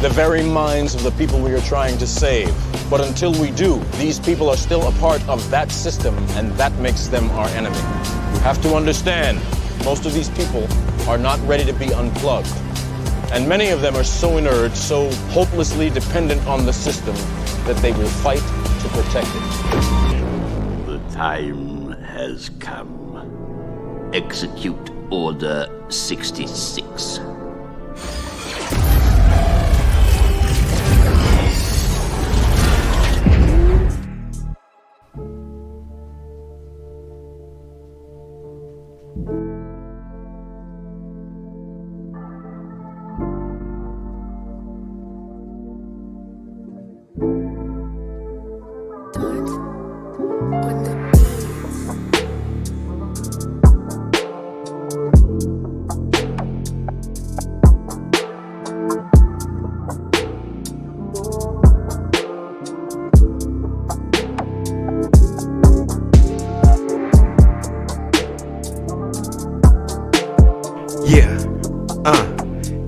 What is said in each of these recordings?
the very minds of the people we are trying to save. But until we do, these people are still a part of that system, and that makes them our enemy. You have to understand, most of these people are not ready to be unplugged. And many of them are so inert, so hopelessly dependent on the system, that they will fight to protect it. The time has come. Execute Order 66.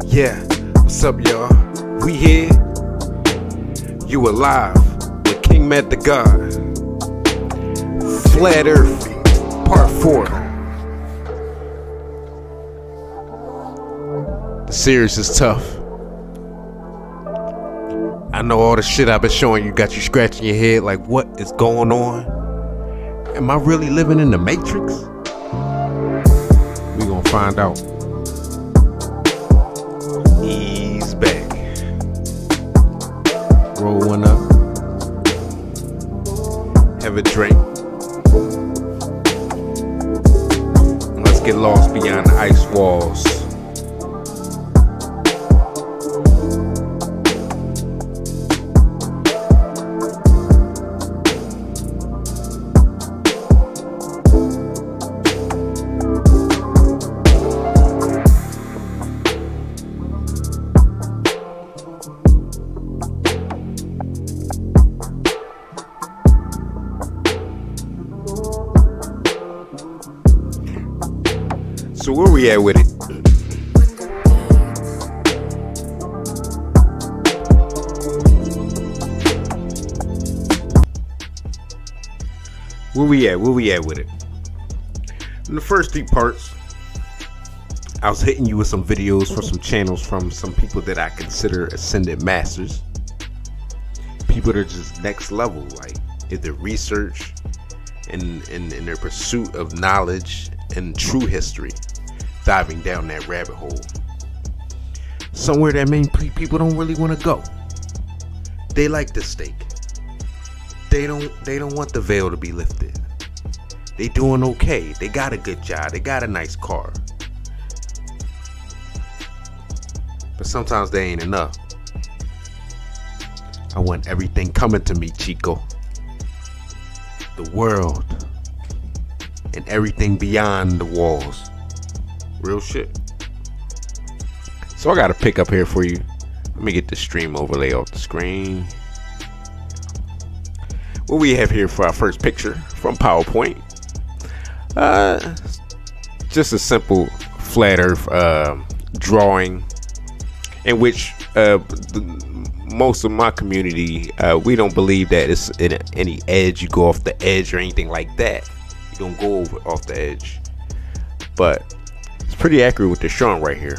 Yeah, what's up, y'all? We here. You alive when King met the God. Flat Earth, Part 4. The series is tough. I know all the shit I've been showing you got you scratching your head like, what is going on? Am I really living in the Matrix? We gonna find out. Ease back. Roll one up. Have a drink. And let's get lost beyond the ice walls. So where we at with it? Where we at with it? In the first 3 parts, I was hitting you with some videos for some channels from some people that I consider ascended masters. People that are just next level, like in their research and in their pursuit of knowledge and true history. Diving down that rabbit hole, somewhere that many people don't really want to go. They like the steak. They don't want the veil to be lifted. They doing okay. They got a good job. They got a nice car. But sometimes they ain't enough. I want everything coming to me, Chico. The world and everything beyond the walls. Real shit. So I got a pick up here for you. Let me get the stream overlay off the screen. What we have here for our first picture from PowerPoint. Just a simple flat earth drawing in which most of my community, we don't believe that it's in any edge. You go off the edge or anything like that. You don't go off the edge. But it's pretty accurate what they're showing right here.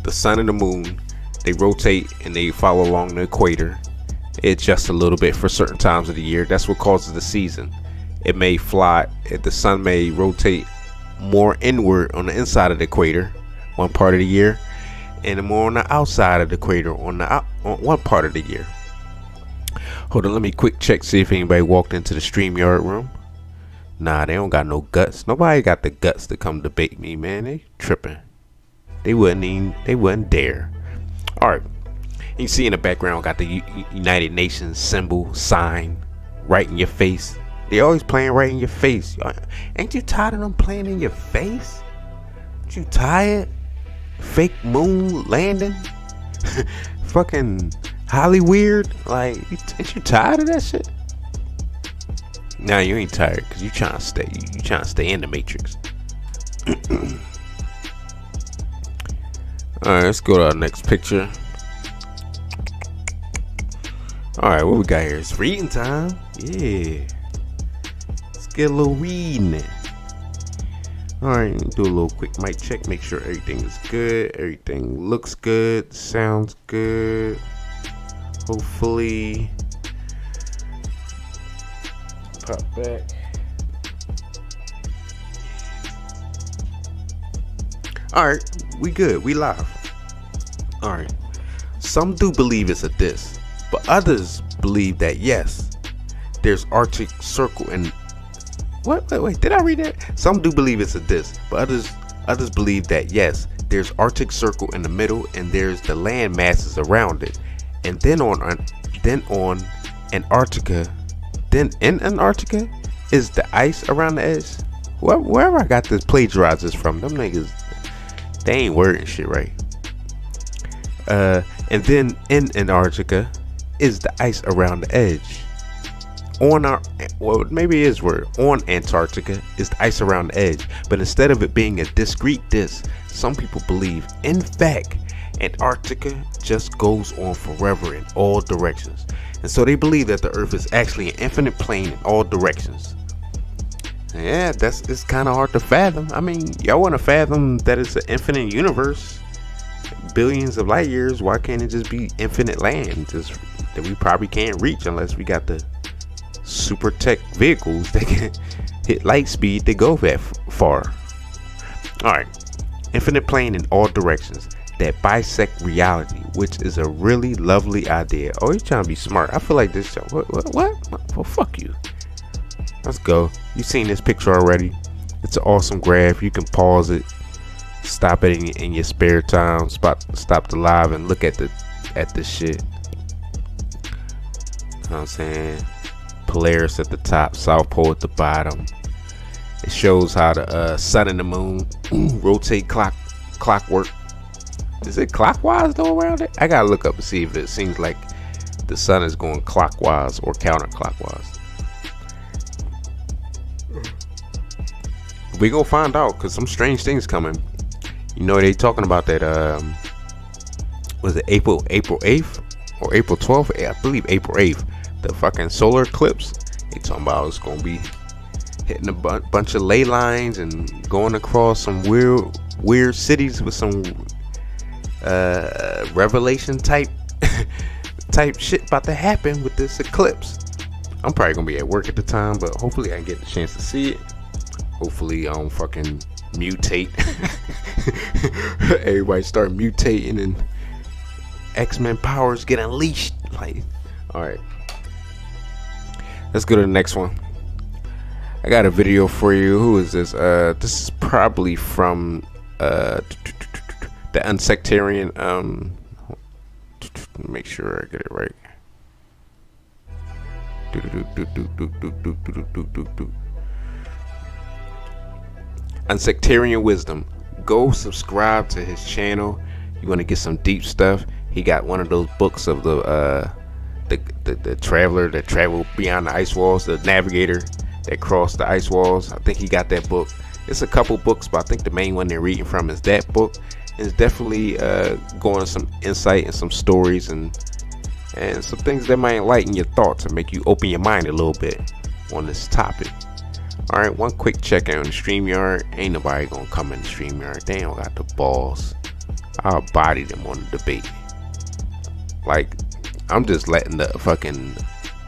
The sun and the moon, they rotate and they follow along the equator. It adjusts a little bit for certain times of the year. That's what causes the season. It may fly, the sun may rotate more inward on the inside of the equator one part of the year, and more on the outside of the equator on one part of the year. Hold on, let me quick check, see if anybody walked into the StreamYard room. Nah, they don't got no guts. Nobody got the guts to come debate me, man. They tripping. They wouldn't dare. All right. You see in the background, got the United Nations symbol, sign, right in your face. They always playing right in your face. Ain't you tired of them playing in your face? Ain't you tired? Fake moon landing? Fucking Hollyweird? Like, ain't you tired of that shit? Nah, you ain't tired because you trying to stay. You trying to stay in the Matrix. All right, let's go to our next picture. All right, what we got here? It's reading time. Yeah. Let's get a little reading in. All right, do a little quick mic check. Make sure everything is good. Everything looks good. Sounds good. Hopefully. Pop back. All right, we good. We live. All right. Some do believe it's a diss, but others believe that yes, there's Arctic Circle and wait, did I read that? Some do believe it's a diss, but others believe that yes, there's Arctic Circle in the middle and there's the land masses around it, and then on Antarctica, then in Antarctica is the ice around the edge. Wherever I got this plagiarizers from, them niggas, they ain't wording shit right. And then in Antarctica is the ice around the edge. On Antarctica is the ice around the edge, but instead of it being a discrete disk, some people believe, in fact, Antarctica just goes on forever in all directions, and so they believe that the Earth is actually an infinite plane in all directions. Yeah, it's kind of hard to fathom. I mean, y'all want to fathom that it's an infinite universe, billions of light years? Why can't it just be infinite land, just that we probably can't reach unless we got the super tech vehicles that can hit light speed to go that far? All right, infinite plane in all directions that bisect reality, which is a really lovely idea. Oh, you're trying to be smart. I feel like this show. What? Well, fuck you. Let's go. You've seen this picture already. It's an awesome graph. You can pause it, stop it in your spare time. Stop the live and look at the shit. You know what I'm saying? Polaris at the top, South Pole at the bottom. It shows how the sun and the moon rotate clockwork. Is it clockwise though around it? I gotta look up and see if it seems like the sun is going clockwise or counterclockwise. We gonna find out, because some strange things coming. You know, they talking about that was it April 8th or April 12th? I believe April 8th, the fucking solar eclipse. They talking about it's gonna be hitting a bunch of ley lines and going across some weird cities with some revelation type shit about to happen with this eclipse. I'm probably gonna be at work at the time, but hopefully I can get the chance to see it. Hopefully I don't fucking mutate. Everybody start mutating and X-Men powers get unleashed. Like, alright. Let's go to the next one. I got a video for you. Who is this? This is probably from the unsectarian. Make sure I get it right. Unsectarian Wisdom. Go subscribe to his channel. You want to get some deep stuff. He got one of those books of the traveler that traveled beyond the ice walls, the navigator that crossed the ice walls. I think he got that book. It's a couple books, but I think the main one they're reading from is that book. It's definitely going some insight and some stories and some things that might enlighten your thoughts and make you open your mind a little bit on this topic. Alright, one quick check in on the StreamYard. Ain't nobody gonna come in the StreamYard. They don't got the balls. I'll body them on the debate. Like, I'm just letting the fucking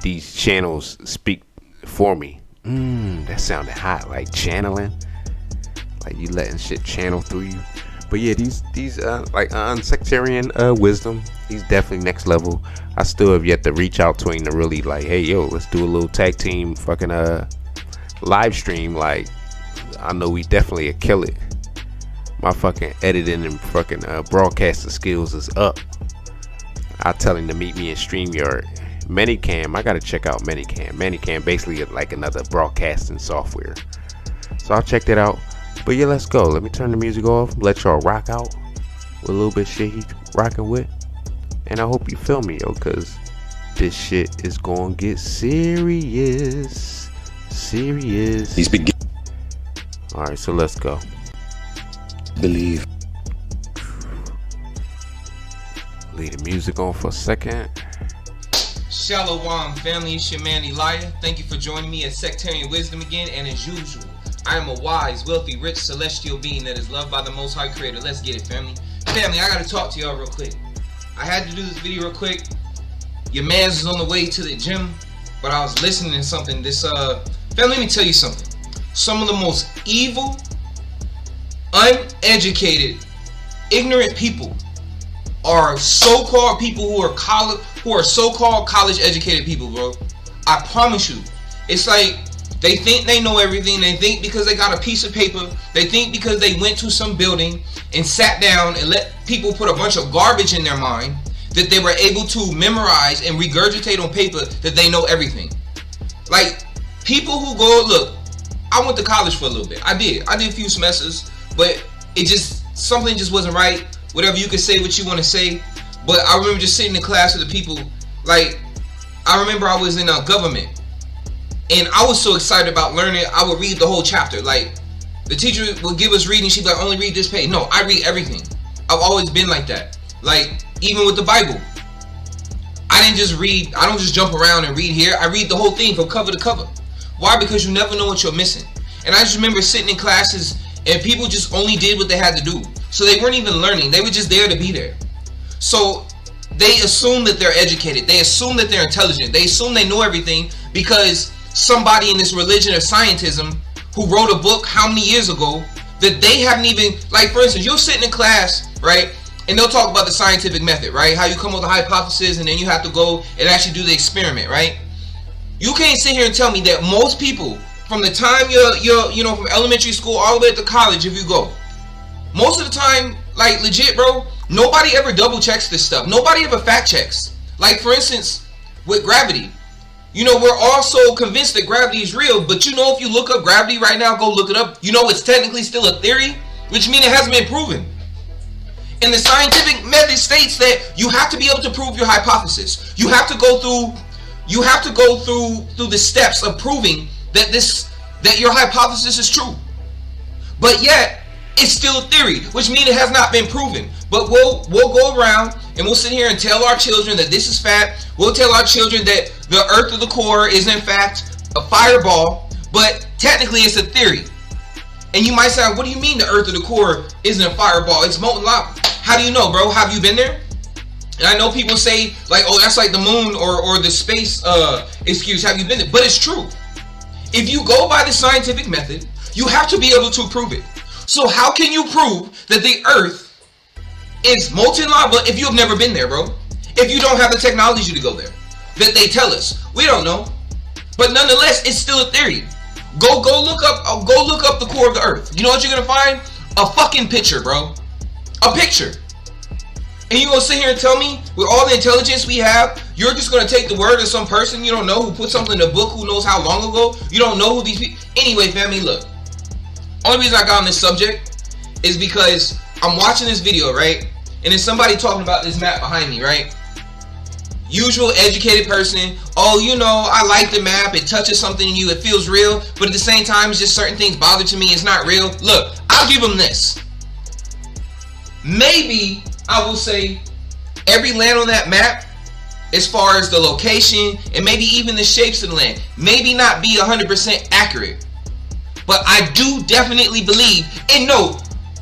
these channels speak for me. That sounded hot, like channeling. Like you letting shit channel through you. But yeah, these like unsectarian wisdom, he's definitely next level. I still have yet to reach out to him to really like, hey yo, let's do a little tag team fucking live stream. Like, I know we definitely kill it. My fucking editing and fucking broadcasting skills is up. I'll tell him to meet me in StreamYard. Minicam, I gotta check out Minicam. Minicam basically like another broadcasting software. So I'll check that out. But yeah, let's go. Let me turn the music off. Let y'all rock out with a little bit of shit he's rocking with. And I hope you feel me, yo, cause this shit is gonna get serious. Serious. He's begin. Alright, so let's go. Believe. Leave the music on for a second. Shalom, family. It's your man Elijah. Thank you for joining me at Sectarian Wisdom again. And as usual, I am a wise, wealthy, rich, celestial being that is loved by the Most High Creator. Let's get it, family. Family, I gotta talk to y'all real quick. I had to do this video real quick. Your man's is on the way to the gym, but I was listening to something. Family, let me tell you something. Some of the most evil, uneducated, ignorant people are so-called people who are so-called college-educated people, bro. I promise you. It's like they think they know everything. They think because they got a piece of paper. They think because they went to some building and sat down and let people put a bunch of garbage in their mind that they were able to memorize and regurgitate on paper that they know everything. Like, people who go, look, I went to college for a little bit. I did a few semesters, but something just wasn't right. Whatever, you can say what you want to say, but I remember just sitting in class with the people. Like, I remember I was in government, and I was so excited about learning. I would read the whole chapter. Like, the teacher would give us reading. She'd be like, only read this page. No, I read everything. I've always been like that. Like, even with the Bible, I don't just jump around and read here. I read the whole thing from cover to cover. Why? Because you never know what you're missing. And I just remember sitting in classes and people just only did what they had to do. So they weren't even learning. They were just there to be there. So they assume that they're educated. They assume that they're intelligent. They assume they know everything because somebody in this religion of scientism who wrote a book how many years ago that they haven't even, like, for instance, you're sitting in class, right? And they'll talk about the scientific method, right? How you come up with a hypothesis and then you have to go and actually do the experiment, right? You can't sit here and tell me that most people, from the time you're from elementary school all the way to college, if you go, most of the time, like, legit, bro, nobody ever double checks this stuff. Nobody ever fact checks. Like, for instance, with gravity, we're all so convinced that gravity is real, but if you look up gravity right now, go look it up, it's technically still a theory, which means it hasn't been proven. And the scientific method states that you have to be able to prove your hypothesis. You have to go through the steps of proving that your hypothesis is true. But yet, it's still a theory, which means it has not been proven. But we'll go around and we'll sit here and tell our children that this is fact. We'll tell our children that the earth of the core is in fact a fireball, but technically it's a theory. And you might say, what do you mean the earth of the core isn't a fireball? It's molten lava. How do you know, bro? Have you been there? And I know people say, like, oh, that's like the moon or the space excuse. Have you been there? But it's true. If you go by the scientific method, you have to be able to prove it. So how can you prove that the earth is molten lava if you have never been there, bro? If you don't have the technology to go there that they tell us. We don't know. But nonetheless, it's still a theory. Go look up the core of the earth. You know what you're gonna find? A fucking picture, bro. A picture. And you gonna sit here and tell me, with all the intelligence we have, you're just gonna take the word of some person you don't know who put something in a book who knows how long ago? You don't know who these people. Anyway, family, look. Only reason I got on this subject is because I'm watching this video, right? And there's somebody talking about this map behind me, right? Usual educated person. Oh, I like the map. It touches something in you. It feels real. But at the same time, it's just certain things bother to me. It's not real. Look, I'll give them this. Maybe I will say every land on that map, as far as the location and maybe even the shapes of the land, maybe not be 100% accurate. But I do definitely believe and know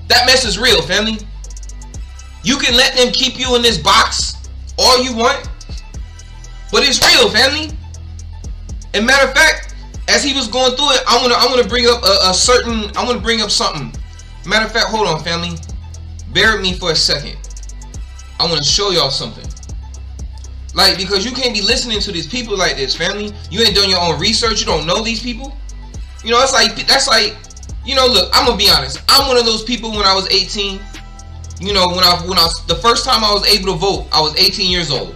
that mess is real, family. You can let them keep you in this box all you want, but it's real, family. And matter of fact, as he was going through it, I want to bring up I want to bring up something. Matter of fact, hold on, family. Bear with me for a second. I want to show y'all something. Like, because you can't be listening to these people like this, family. You ain't done your own research. You don't know these people. That's like, look, I'm gonna be honest. I'm one of those people when I was 18. When I the first time I was able to vote, I was 18 years old.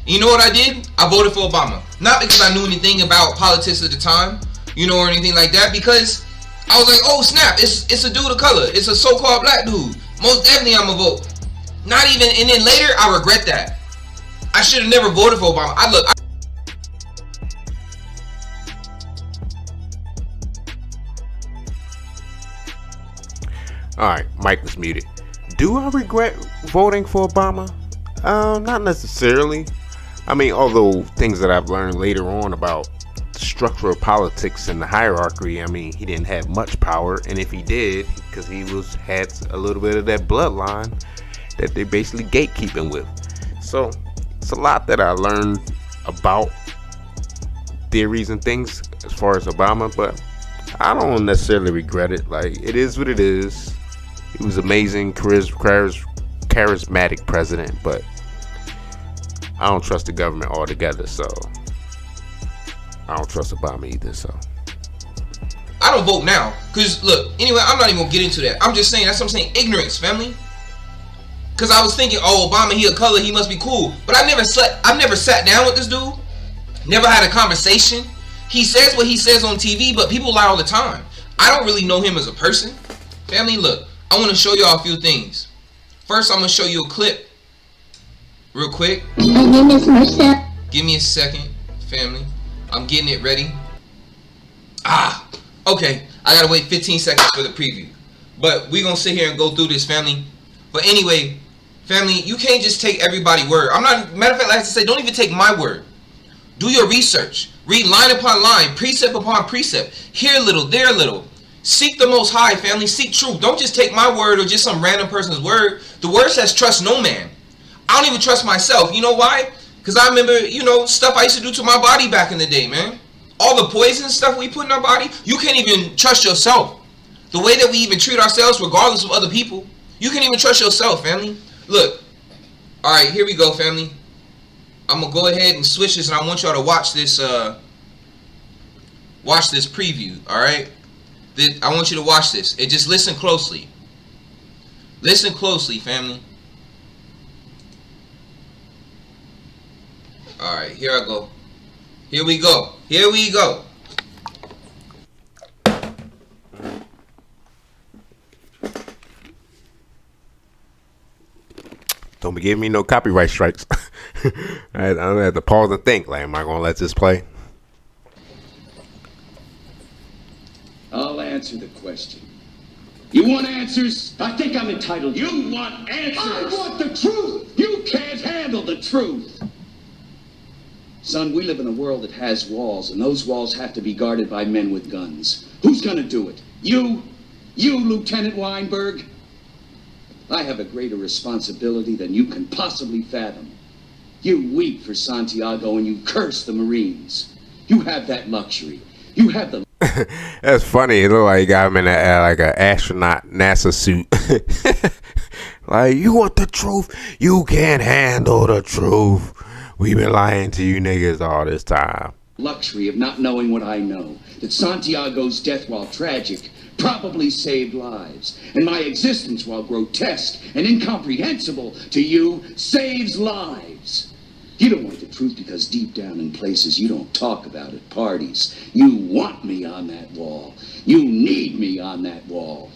You know what I did? I voted for Obama. Not because I knew anything about politics at the time, or anything like that. Because I was like, oh snap, it's a dude of color. It's a so-called black dude. Most definitely I'm gonna vote. Not even, and then later I regret that. I should have never voted for Obama. Alright, Mike was muted. Do I regret voting for Obama? Not necessarily. I mean, although things that I've learned later on about the structure of politics and the hierarchy, I mean, he didn't have much power, and if he did, because he had a little bit of that bloodline that they basically gatekeeping with. So it's a lot that I learned about theories and things as far as Obama, but I don't necessarily regret it. Like, it is what it is. He was amazing, charismatic president, but I don't trust the government altogether, so I don't trust Obama either, so. I don't vote now, because, look, anyway, I'm not even going to get into that. I'm just saying, that's what I'm saying, ignorance, family. Because I was thinking, oh, Obama, he a color, he must be cool. But I've never sat down with this dude, never had a conversation. He says what he says on TV, but people lie all the time. I don't really know him as a person. Family, look, I want to show y'all a few things. First, I'm going to show you a clip real quick. My name is Marcel. Give me a second, family. I'm getting it ready. Okay. I got to wait 15 seconds for the preview. But we're going to sit here and go through this, family. But anyway, family, you can't just take everybody's word. Matter of fact, like I say, don't even take my word. Do your research. Read line upon line, precept upon precept. Here a little, there a little. Seek the Most High, family. Seek truth. Don't just take my word or just some random person's word. The word says trust no man. I don't even trust myself. You know why? Because I remember, stuff I used to do to my body back in the day, man. All the poison stuff we put in our body, you can't even trust yourself. The way that we even treat ourselves regardless of other people, you can't even trust yourself, family. Look. All right, here we go, family. I'm going to go ahead and switch this, and I want y'all to watch this preview, all right? I want you to watch this. And just listen closely. Listen closely, family. All right, here I go. Here we go. Here we go. Don't be giving me no copyright strikes. I'm gonna have to pause and think. Like, am I gonna let this play? I'll answer the question. You want answers? I think I'm entitled. You want answers? I want the truth. You can't handle the truth. Son, we live in a world that has walls, and those walls have to be guarded by men with guns. Who's gonna do it? You? You, Lieutenant Weinberg? I have a greater responsibility than you can possibly fathom. You weep for Santiago and you curse the Marines. You have that luxury. You have the... That's funny. It looked like he got him in like an astronaut NASA suit. Like, you want the truth? You can't handle the truth. We've been lying to you niggas all this time. Luxury of not knowing what I know. That Santiago's death, while tragic, probably saved lives. And my existence, while grotesque and incomprehensible to you, saves lives. You don't want the truth because deep down in places you don't talk about at parties, you want me on that wall. You need me on that wall.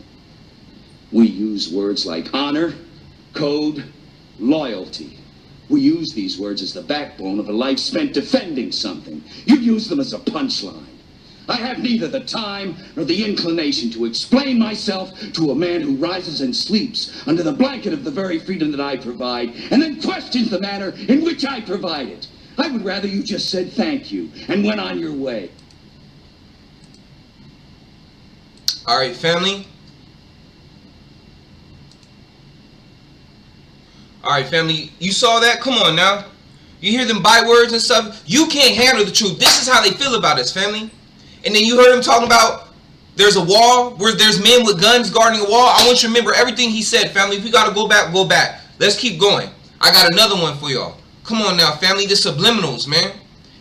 We use words like honor, code, loyalty. We use these words as the backbone of a life spent defending something. You use them as a punchline. I have neither the time nor the inclination to explain myself to a man who rises and sleeps under the blanket of the very freedom that I provide, and then questions the manner in which I provide it. I would rather you just said thank you and went on your way. All right, family. All right, family. You saw that? Come on now. You hear them bywords and stuff? You can't handle the truth. This is how they feel about us, family. And then you heard him talking about there's a wall where there's men with guns guarding a wall. I want you to remember everything he said, family. If we got to go back, go back. Let's keep going. I got another one for y'all. Come on now, family. The subliminals, man.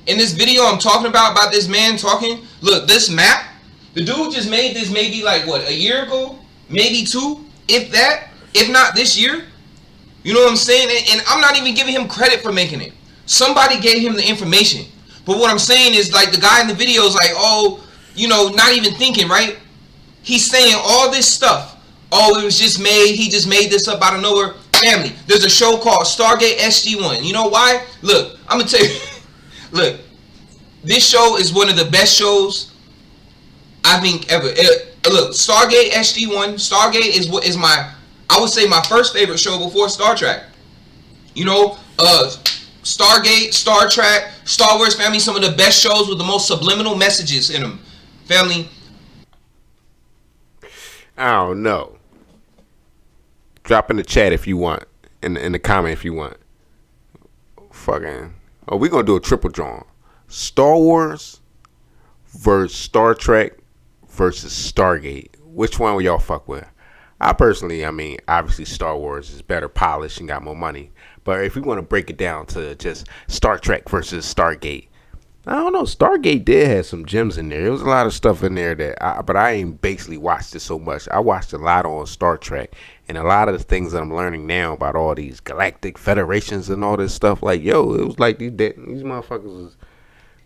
In this video I'm talking about this man talking, look, this map, the dude just made this maybe like, what, a year ago? Maybe two? If that? If not this year? You know what I'm saying? And I'm not even giving him credit for making it. Somebody gave him the information. But what I'm saying is, like, the guy in the video is like, oh, you know, not even thinking, right? He's saying all this stuff. Oh, it was just made. He just made this up out of nowhere. Family, there's a show called Stargate SG-1. You know why? Look, I'm going to tell you. Look, this show is one of the best shows I think ever. Look, Stargate SG-1. Stargate is my, I would say, my first favorite show before Star Trek. You know, Stargate, Star Trek, Star Wars, family, some of the best shows with the most subliminal messages in them. Family. I don't know. Drop in the chat if you want. In the comment if you want. Fucking. Oh, we're going to do a triple draw. Star Wars versus Star Trek versus Stargate. Which one will y'all fuck with? I personally, I mean, obviously Star Wars is better polished and got more money. But if we want to break it down to just Star Trek versus Stargate, I don't know. Stargate did have some gems in there. There was a lot of stuff in there but I ain't basically watched it so much. I watched a lot on Star Trek, and a lot of the things that I'm learning now about all these galactic federations and all this stuff, like, yo, it was like these motherfuckers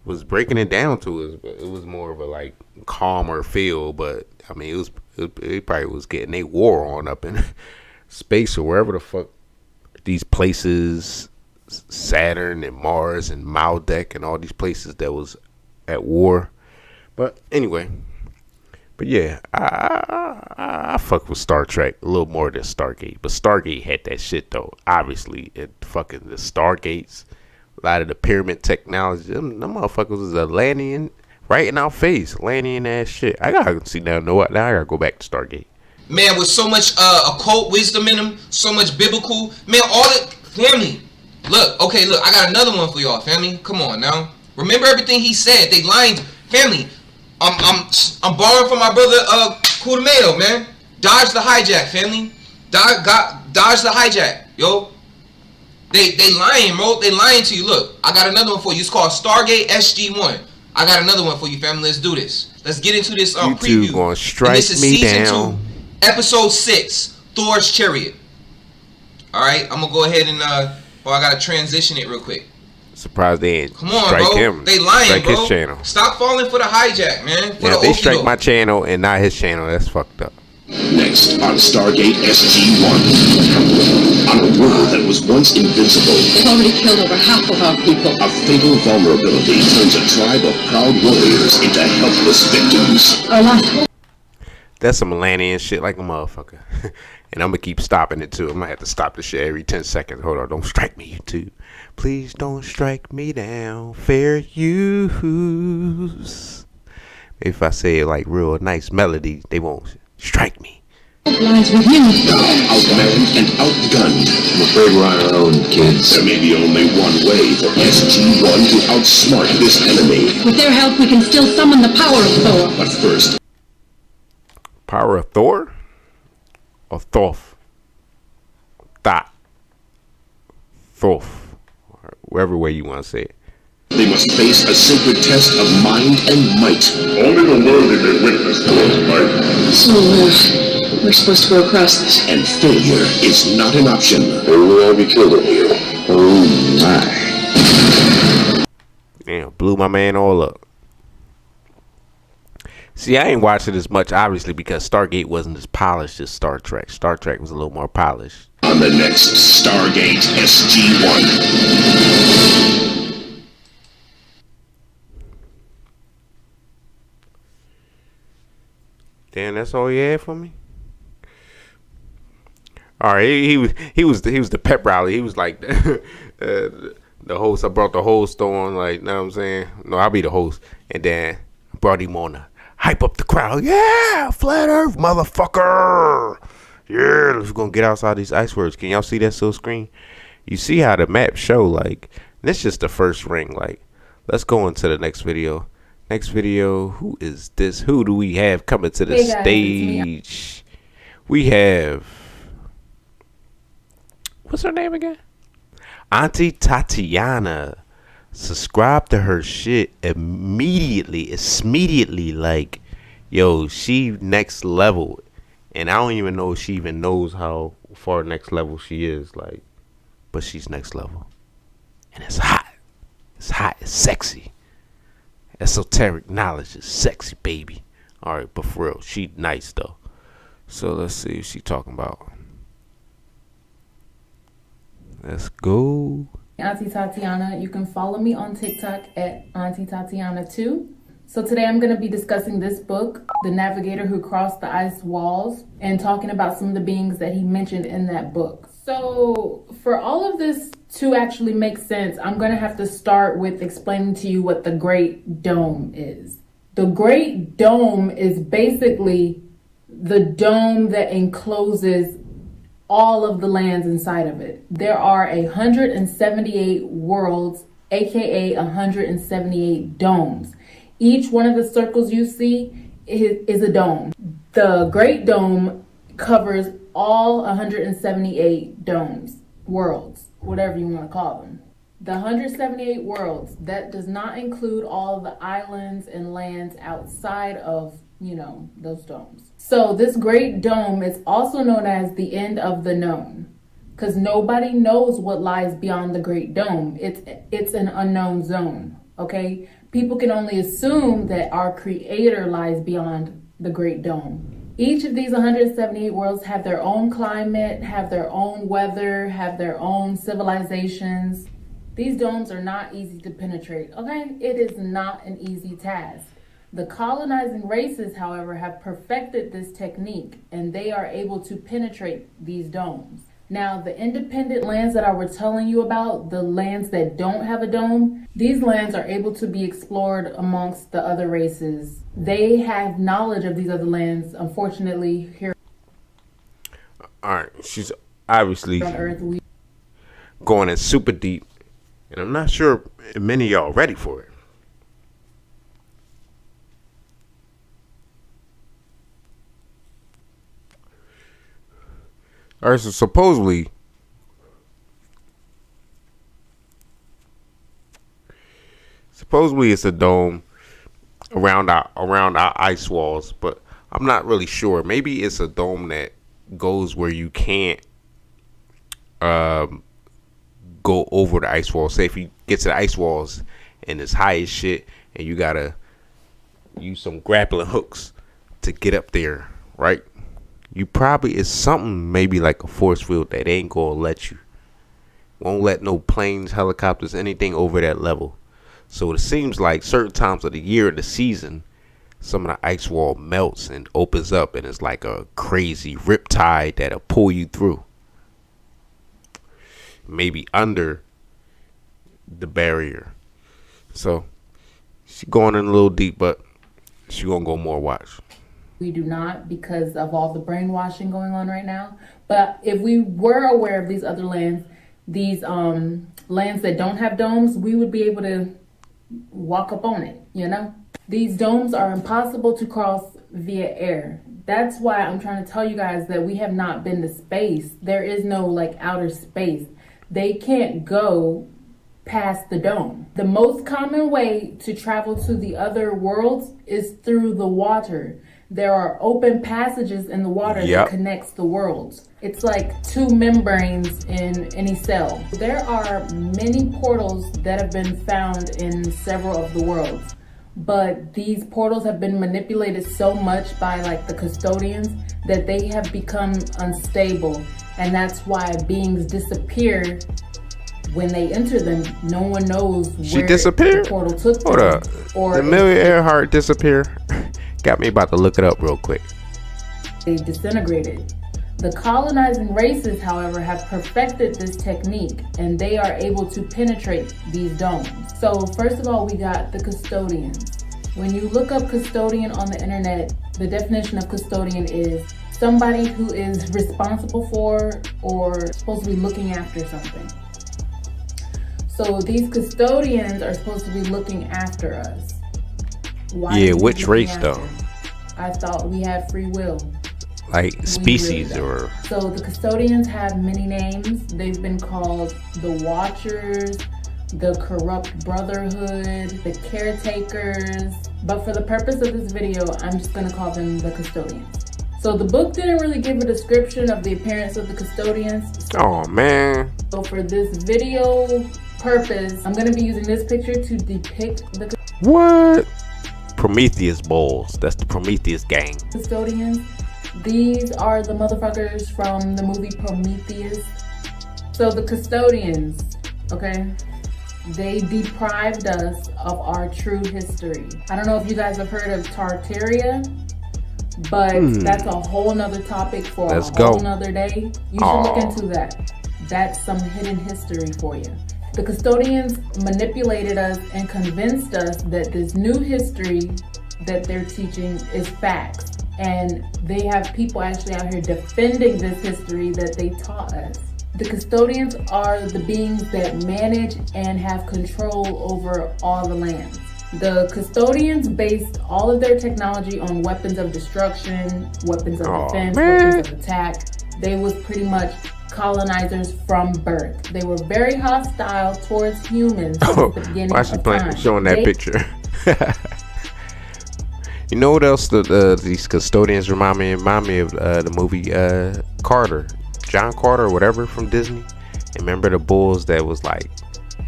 was breaking it down to us, but it was more of a like calmer feel. But I mean, it probably was getting a war on up in space or wherever the fuck these places, Saturn and Mars and Maldek and all these places that was at war. But anyway, but yeah, I fuck with Star Trek a little more than Stargate. But Stargate had that shit though. Obviously, it fucking the Stargates, a lot of the pyramid technology, them motherfuckers is a landing right in our face, landing ass shit. I gotta see now. Know what? Now I gotta go back to Stargate. Man, with so much occult wisdom in them, so much biblical. Man, all it, family. Look, okay, look, I got another one for y'all, family. Come on now. Remember everything he said. They lying, family. I'm borrowing from my brother Kutameo, man. Dodge the hijack, family. Dodge the hijack, yo. They lying, bro. They lying to you. Look, I got another one for you. It's called Stargate SG-1. I got another one for you, family. Let's do this. Let's get into this preview. YouTube gonna strike this is me season down. 2, episode 6, Thor's Chariot. All right, I'm gonna go ahead and I gotta transition it real quick. Surprised they ain't Come on, strike bro. him. They lying, strike bro. His channel. Stop falling for the hijack, man. For Now, the if they strike okey-doke. my channel and not his channel, that's fucked up. Next on Stargate SG-1. On a world that was once invincible, They've already killed over half of our people. a fatal vulnerability turns a tribe of proud warriors into helpless victims. Our last hope. That's some Atlantean shit like a motherfucker. And I'm gonna keep stopping it too. I'm gonna have to stop the shit every 10 seconds. Hold on, don't strike me, YouTube. Please don't strike me down. Fair use. If I say it like real nice melody, they won't strike me. Lies with you. Outmanned and outgunned. I'm afraid we're on our own, kids. There may be only one way for SG-1 to outsmart this enemy. With their help, we can still summon the power of Thor. But first, Power of Thor? Or Thoth? Thought. Thoth. Whatever way you want to say it. they must face a sacred test of mind and might. Only the worthy may witness Thor's might. So, we're supposed to go across this. And failure is not an option. Or will all be killed over here. Oh my. Damn, blew my man all up. See, I ain't watched it as much, obviously, because Stargate wasn't as polished as Star Trek. Star Trek was a little more polished. On the next Stargate SG-1. Damn, that's all he had for me. All right, he was the pep rally. He was like the host. I brought the host on, like, know what I'm saying? No, I'll be the host, and then I brought him on to hype up the crowd. Yeah, flat Earth, motherfucker. Yeah, let's go get outside these ice words. Can y'all see that still screen? You see how the map show, like, this just the first ring. Like, let's go into the next video. Next video, who is this? Who do we have coming to the Hey guys, stage? We have, what's her name again? Auntie Tatiana. Subscribe to her shit immediately. It's immediately, like, yo, she next level. And I don't even know if she even knows how far next level she is, like, but she's next level. And it's hot. It's hot. It's sexy. Esoteric knowledge is sexy, baby. Alright, but for real, she nice though. So let's see what she talking about. Let's go. Auntie Tatiana. You can follow me on TikTok at Auntie Tatiana 2. So today I'm going to be discussing this book, The Navigator Who Crossed the Ice Walls, and talking about some of the beings that he mentioned in that book. So for all of this to actually make sense, I'm going to have to start with explaining to you what the Great Dome is. The Great Dome is basically the dome that encloses all of the lands inside of it. There are 178 worlds, aka 178 domes. Each one of the circles you see is a dome. The Great Dome covers all 178 domes, worlds, whatever you want to call them. The 178 worlds, that does not include all the islands and lands outside of, those domes. So this Great Dome is also known as the end of the known, because nobody knows what lies beyond the Great Dome. It's an unknown zone, okay? People can only assume that our creator lies beyond the Great Dome. Each of these 178 worlds have their own climate, have their own weather, have their own civilizations. These domes are not easy to penetrate, okay? It is not an easy task. The colonizing races, however, have perfected this technique, and they are able to penetrate these domes. Now, the independent lands that I was telling you about, the lands that don't have a dome, these lands are able to be explored amongst the other races. They have knowledge of these other lands, unfortunately, here All right, she's obviously on Earth. going in super deep, and I'm not sure if many of y'all are ready for it. All right, so supposedly it's a dome around our ice walls, but I'm not really sure. Maybe it's a dome that goes where you can't go over the ice wall. Say if you get to the ice walls and it's high as shit, and you gotta use some grappling hooks to get up there, right? You probably, it's something maybe like a force field that ain't gonna let you. Won't let no planes, helicopters, anything over that level. So it seems like certain times of the year, the season, some of the ice wall melts and opens up, and it's like a crazy riptide that'll pull you through. Maybe under the barrier. So she's going in a little deep, but she's gonna go more watch. We do not, because of all the brainwashing going on right now. But if we were aware of these other lands, these lands that don't have domes, we would be able to walk up on it, These domes are impossible to cross via air. That's why I'm trying to tell you guys that we have not been to space. There is no outer space. They can't go past the dome. The most common way to travel to the other worlds is through the water. There are open passages in the water that connects the worlds. It's like two membranes in any cell. There are many portals that have been found in several of the worlds, but these portals have been manipulated so much by the custodians that they have become unstable, and that's why beings disappear when they enter them. No one knows where the portal took them. Hold up. Or Amelia Earhart disappear? Got me about to look it up real quick. They disintegrated. The colonizing races, however, have perfected this technique, and they are able to penetrate these domes. So first of all, we got the custodians. When you look up custodian on the internet, the definition of custodian is somebody who is responsible for or supposed to be looking after something. So these custodians are supposed to be looking after us. Why which race though? I thought we had free will. Like species or... So the custodians have many names. They've been called the Watchers, the Corrupt Brotherhood, the Caretakers. But for the purpose of this video, I'm just going to call them the custodians. So the book didn't really give a description of the appearance of the custodians. Oh man. So for this video purpose, I'm going to be using this picture to depict the... What? Prometheus Bowls. That's the Prometheus gang. Custodians. These are the motherfuckers from the movie Prometheus. So the custodians, okay, they deprived us of our true history. I don't know if you guys have heard of Tartaria, but that's a whole nother topic for a whole nother day. You should look into that. That's some hidden history for you. The custodians manipulated us and convinced us that this new history that they're teaching is facts. And they have people actually out here defending this history that they taught us. The custodians are the beings that manage and have control over all the lands. The custodians based all of their technology on weapons of destruction, weapons of defense, weapons of attack. They was pretty much colonizers from birth. They were very hostile towards humans since the beginning of time. Showing that picture. You know what else these custodians remind me of the movie Carter, John Carter or whatever from Disney. And remember the bulls that was like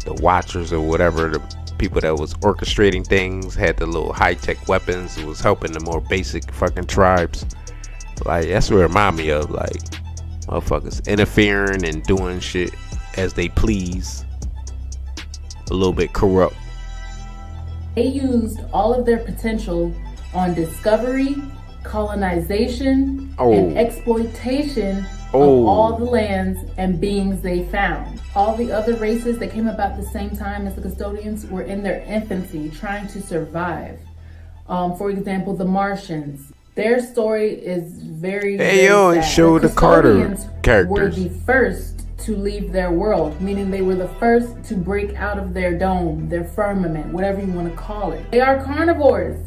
the watchers or whatever, the people that was orchestrating things, had the little high-tech weapons, it was helping the more basic fucking tribes. Like that's what it remind me of, like motherfuckers interfering and doing shit as they please, a little bit corrupt. They used all of their potential on discovery, colonization, and exploitation of all the lands and beings they found. All the other races that came about the same time as the custodians were in their infancy, trying to survive. For example, the Martians. Their story is very, very sad. And show the Carter characters. Were the first to leave their world, meaning they were the first to break out of their dome, their firmament, whatever you want to call it. They are carnivores.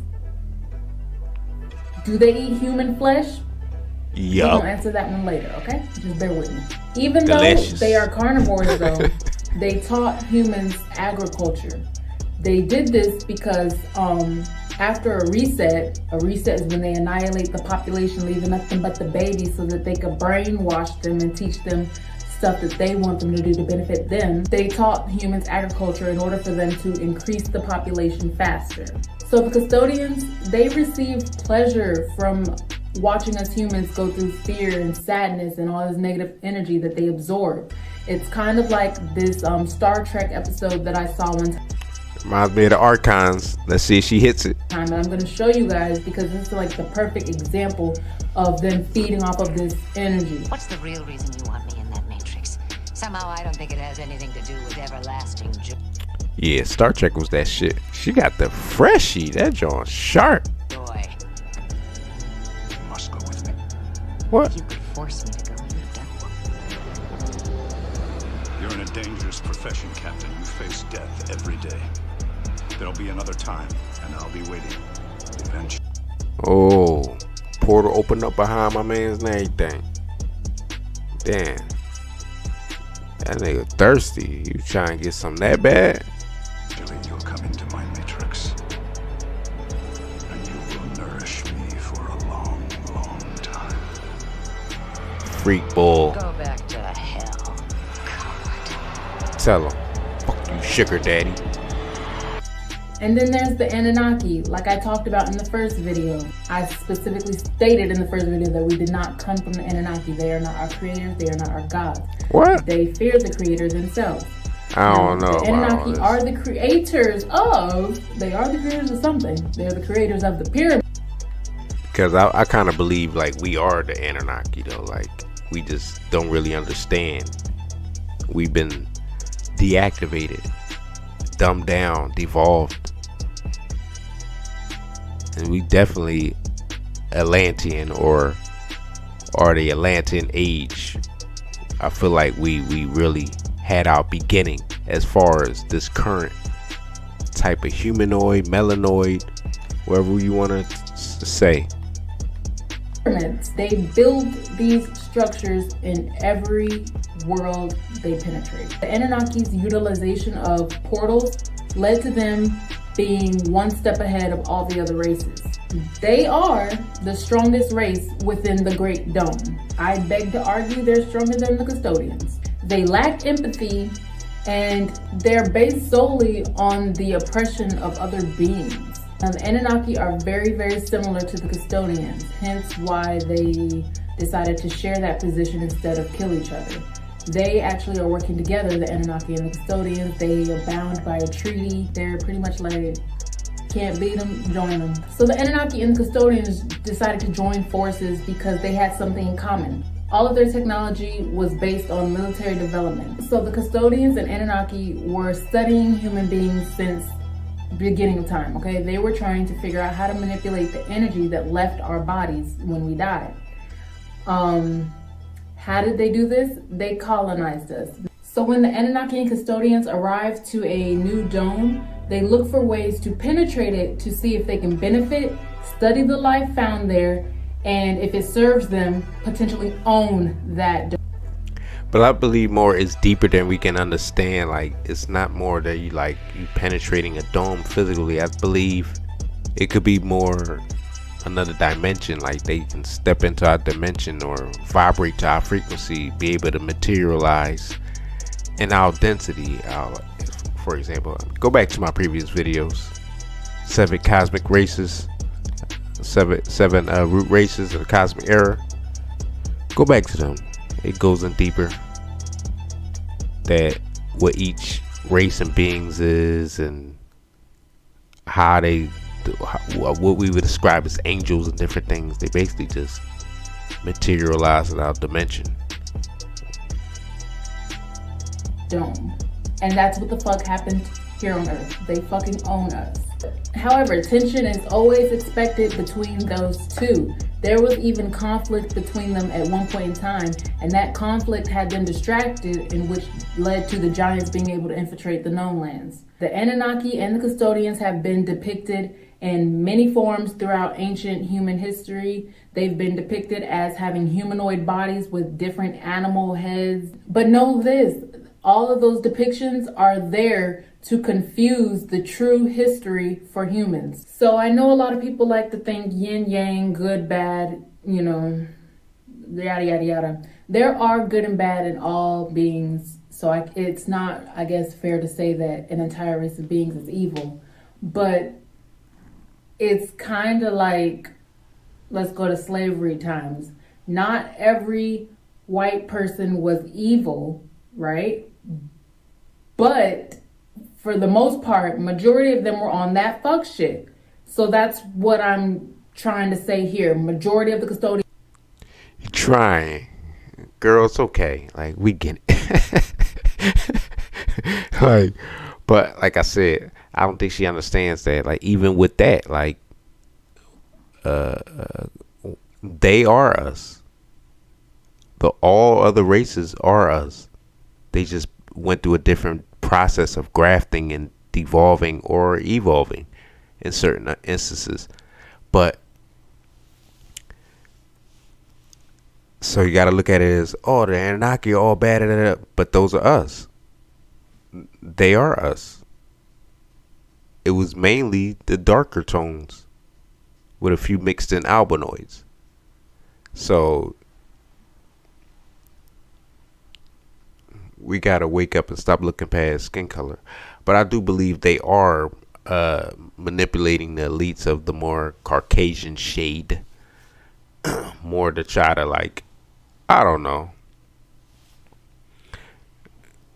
Do they eat human flesh? Yup. We're gonna answer that one later, okay? Just bear with me. Even though they are carnivores, though, they taught humans agriculture. They did this because after a reset is when they annihilate the population, leaving nothing but the babies so that they could brainwash them and teach them stuff that they want them to do to benefit them. They taught humans agriculture in order for them to increase the population faster. So the custodians, they received pleasure from watching us humans go through fear and sadness and all this negative energy that they absorb. It's kind of like this Star Trek episode that I saw one time. Reminds me of the Archons. Let's see if she hits it. And I'm going to show you guys because this is like the perfect example of them feeding off of this energy. What's the real reason you want me in that matrix? Somehow I don't think it has anything to do with everlasting joy. Yeah, Star Trek was that shit. She got the freshie. That joint sharp. Joy. You must go with me. What? You could force me to go, you've done. You're in a dangerous profession, Captain. You face death every day. There'll be another time, and I'll be waiting. Eventually. Oh, portal opened up behind my man's and everything. Damn. That nigga thirsty. You trying to get something that bad? You'll come into my matrix, and you will nourish me for a long, long time. Freak bull. Go back to hell. God. Tell him. Fuck you, sugar daddy. And then there's the Anunnaki, like I talked about in the first video. I specifically stated in the first video that we did not come from the Anunnaki. They are not our creators. They are not our gods. What? They fear the creator themselves. I don't know. The Anunnaki are the creators of. They are the creators of something. They're the creators of the pyramid. Because I kind of believe like we are the Anunnaki though. Like we just don't really understand. We've been deactivated, dumbed down, devolved. And we definitely Atlantean or the Atlantean age. I feel like we really had our beginning as far as this current type of humanoid, melanoid, whatever you want to say. They build these structures in every world they penetrate. The Anunnaki's utilization of portals led to them being one step ahead of all the other races. They are the strongest race within the Great Dome. I beg to argue they're stronger than the custodians. They lack empathy and they're based solely on the oppression of other beings. Now, the Anunnaki are very, very similar to the custodians, hence why they decided to share that position instead of kill each other. They actually are working together, the Anunnaki and the custodians. They are bound by a treaty. They're pretty much like can't beat them, join them. So the Anunnaki and the custodians decided to join forces because they had something in common. All of their technology was based on military development. So the custodians and Anunnaki were studying human beings since the beginning of time, okay? They were trying to figure out how to manipulate the energy that left our bodies when we died. How did they do this? They colonized us. So when the Anunnaki and custodians arrived to a new dome, they look for ways to penetrate it to see if they can benefit, study the life found there, and if it serves them, potentially own that dome. But I believe more is deeper than we can understand. Like, it's not more that you penetrating a dome physically. I believe it could be more another dimension. Like, they can step into our dimension or vibrate to our frequency, be able to materialize in our density. For example, go back to my previous videos, 7 cosmic races, seven root races of the cosmic era. Go back to them. It goes in deeper that what each race and beings is, and how they what we would describe as angels and different things. They basically just materialize in our dimension. Dome. And that's what the fuck happened here on Earth. They fucking own us. However, tension is always expected between those two. There was even conflict between them at one point in time, and that conflict had them distracted, in which led to the giants being able to infiltrate the known lands. The Anunnaki and the custodians have been depicted in many forms throughout ancient human history. They've been depicted as having humanoid bodies with different animal heads. But know this, all of those depictions are there to confuse the true history for humans. So I know a lot of people like to think yin yang, good, bad, yada, yada, yada. There are good and bad in all beings. So it's not, I guess, fair to say that an entire race of beings is evil. But it's kind of like, let's go to slavery times. Not every white person was evil, right? But for the most part, majority of them were on that fuck shit. So that's what I'm trying to say here. Majority of the custodians. You're trying. Girl, it's okay. Like, we get it. But like I said, I don't think she understands that. Like, even with that, like, they are us. All other races are us. They just went through a different process of grafting and devolving or evolving in certain instances. But so you got to look at it as, oh, the Anunnaki are all bad, but those are us. They are us. It was mainly the darker tones with a few mixed in albinoids. So we gotta wake up and stop looking past skin color. But I do believe they are manipulating the elites of the more Caucasian shade more to try to, like, I don't know.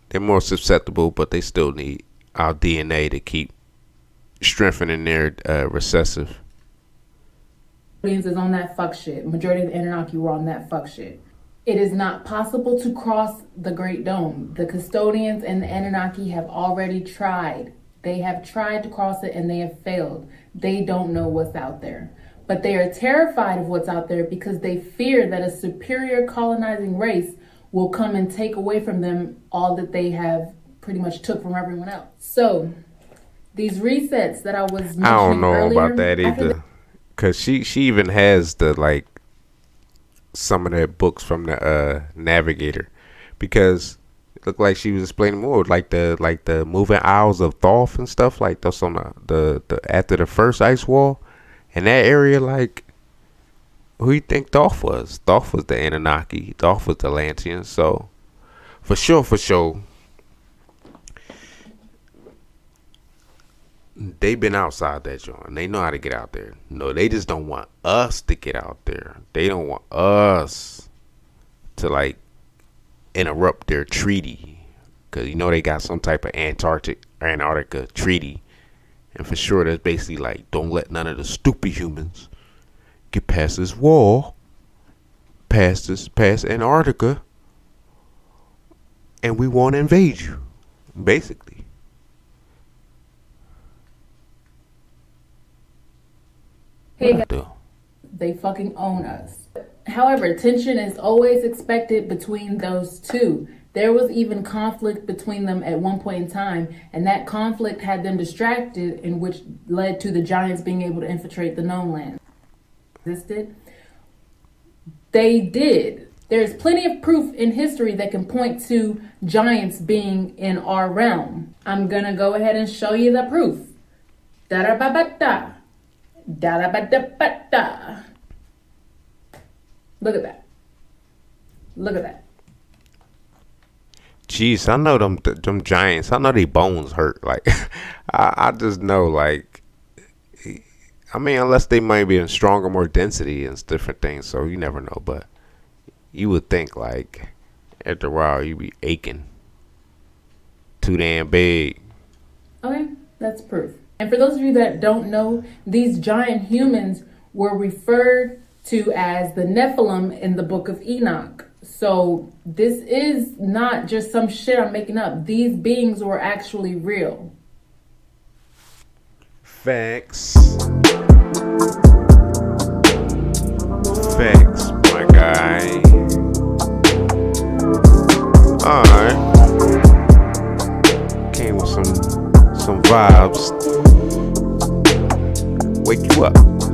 They're more susceptible, but they still need our DNA to keep strengthening their recessive. Is on that fuck shit. Majority of the Anunnaki were on that fuck shit. It is not possible to cross the Great Dome. The custodians and the Anunnaki have already tried. They have tried to cross it and they have failed. They don't know what's out there. But they are terrified of what's out there because they fear that a superior colonizing race will come and take away from them all that they have pretty much took from everyone else. So these resets that I was mentioning I don't know earlier, about that either. Because she even has the, like, some of their books from the Navigator, because it looked like she was explaining more like the moving isles of Thoth and stuff like that's on the after the first ice wall, and that area. Like, who you think Thoth was? Thoth was the Anunnaki. Thoth was the Atlanteans. So for sure they've been outside that joint and they know how to get out there. No, they just don't want us to get out there. They don't want us to, like, interrupt their treaty, because they got some type of Antarctica treaty And for sure, that's basically like, don't let none of the stupid humans get past this wall, past Antarctica, and we won't invade you, basically. Hey, they fucking own us. However, tension is always expected between those two. There was even conflict between them at one point in time, and that conflict had them distracted, in which led to the giants being able to infiltrate the known land. Existed? They did. There's plenty of proof in history that can point to giants being in our realm. I'm gonna go ahead and show you the proof. Da-da-ba-ba-da. Da-da-ba-da-ba-da. Look at that. Look at that. Jeez, I know them giants. I know they bones hurt. Like, I just know, like, I mean, unless they might be in stronger, more density and different things. So you never know. But you would think, like, after a while, you'd be aching. Too damn big. Okay, that's proof. And for those of you that don't know, these giant humans were referred to as the Nephilim in the book of Enoch. So this is not just some shit I'm making up. These beings were actually real. Facts. Facts, my guy. Alright. Came with some vibes. Wake you up.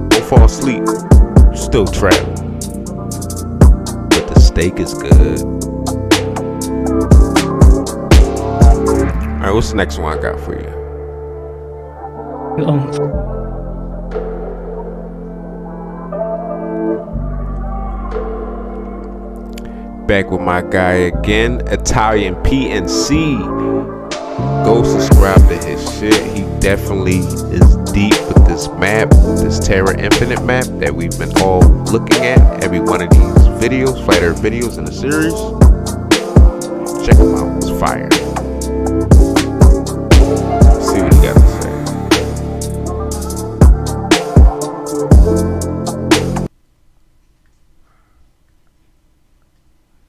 Don't fall asleep. You're still trapped. Steak is good. Alright, what's the next one I got for you? Back with my guy again, Italian PNC. Go subscribe to his shit. He definitely is deep with this map, this Terra Infinite map that we've been all looking at. Every one of these videos, Flat Earth videos in the series. Check him out, it's fire. Let's see what he got to say.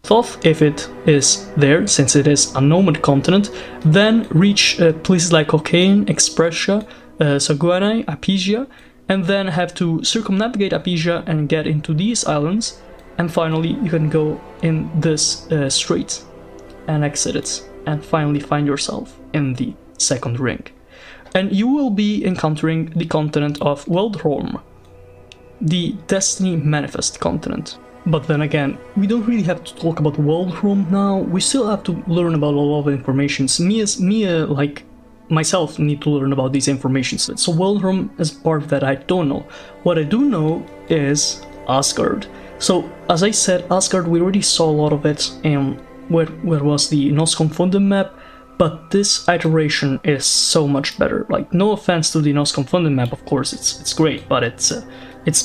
Thoth, if it is there, since it is a nomad continent, then reach places like Cocaine, Expressia, Saguenay, Apesia, and then have to circumnavigate Apesia and get into these islands, and finally you can go in this strait and exit it, and finally find yourself in the second ring. And you will be encountering the continent of Weldhorn, the Destiny Manifest continent. But then again, we don't really have to talk about Weldhorn now. We still have to learn about a lot of information. Like myself, need to learn about these informations. So Weldhorn is part that I don't know. What I do know is Asgard. So as I said, Asgard, we already saw a lot of it in where was the Nos Confunded map, but this iteration is so much better. Like, no offense to the Nos Confunded map, of course, it's great, but it's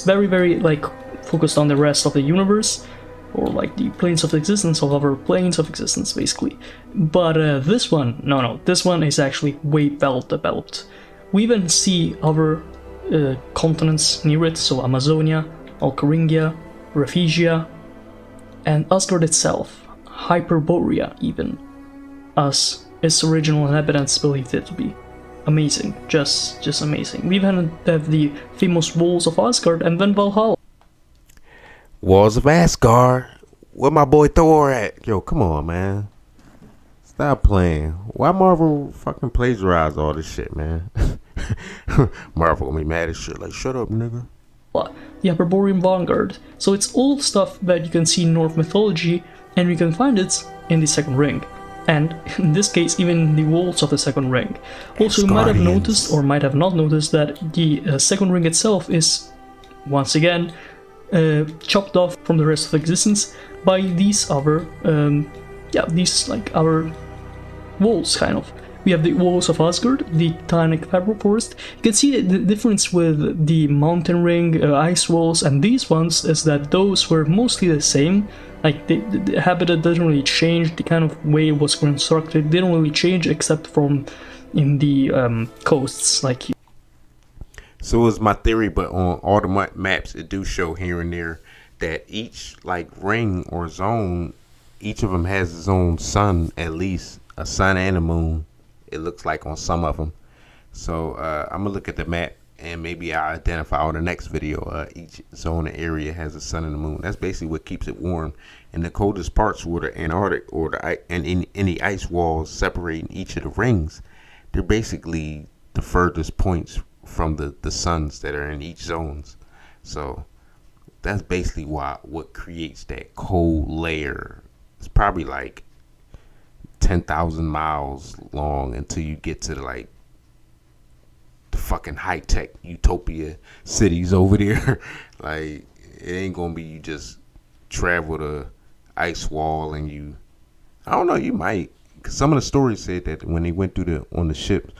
very, very like focused on the rest of the universe, or like the planes of existence of our planes of existence, basically. But this one, no, this one is actually way well developed. We even see other continents near it, so Amazonia, Alcaringia, Rephasia, and Asgard itself, Hyperborea even, as its original inhabitants believed it to be. Amazing, just amazing. We even have the famous walls of Asgard and then Valhalla. Walls of Asgard. Where my boy Thor at? Yo, come on, man. Stop playing. Why Marvel fucking plagiarize all this shit, man? Marvel gonna be mad as shit. Like, shut up, nigga. The Hyperborean Vanguard. So it's all stuff that you can see in Norse mythology, and you can find it in the second ring. And in this case, even the walls of the second ring. Also, you might have noticed, or might have not noticed, that the second ring itself is, once again, chopped off from the rest of existence by these other, these like our walls, kind of. We have the walls of Asgard, the Titanic fabric forest. You can see the difference with the mountain ring, ice walls, and these ones is that those were mostly the same. Like the habitat doesn't really change, the kind of way it was constructed didn't really change, except from in the coasts. Like So it's my theory, but on all the maps, it do show here and there that each like ring or zone, each of them has its own sun, at least a sun and a moon. It looks like on some of them. So I'm gonna look at the map and maybe I'll identify on the next video. Each zone and area has a sun and a moon. That's basically what keeps it warm. And the coldest parts were the Antarctic or the any ice walls separating each of the rings. They're basically the furthest points from the suns that are in each zones. So that's basically what creates that cold layer. It's probably like 10,000 miles long until you get to the fucking high-tech utopia cities over there. Like, it ain't gonna be you just travel the ice wall and you, I don't know, you might, because some of the stories said that when they went through on the ships,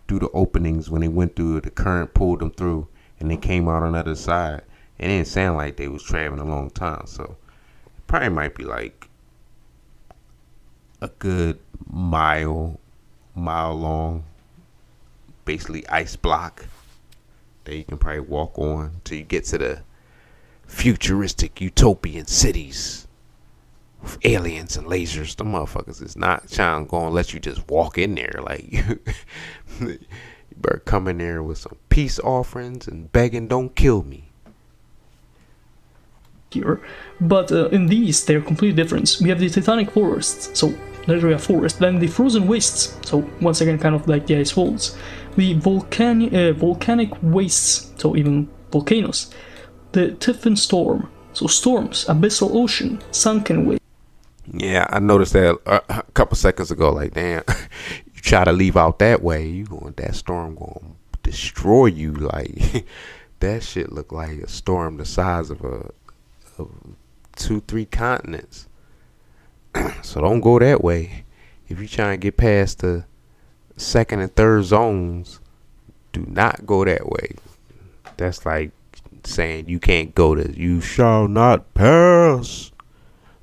through the openings, when they went through, the current pulled them through and they came out on the other side. It didn't sound like they was traveling a long time. So it probably might be like a good mile long, basically ice block that you can probably walk on till you get to the futuristic utopian cities with aliens and lasers. The motherfuckers is not trying to go and let you just walk in there. Like, you better come in there with some peace offerings and begging, don't kill me. Here, but in these they're completely different. We have the titanic forests, so literally a forest, then the frozen wastes, so once again kind of like the ice walls, the volcanic wastes, so even volcanoes, the Typhon storm, so storms, abyssal ocean, sunken waste. Yeah, I noticed that a couple seconds ago. Like, damn, you try to leave out that way, that storm gonna destroy you. Like, that shit look like a storm the size of 2-3 continents. So don't go that way. If you trying to get past the second and third zones, do not go that way. That's like saying you can't go to, you shall not pass.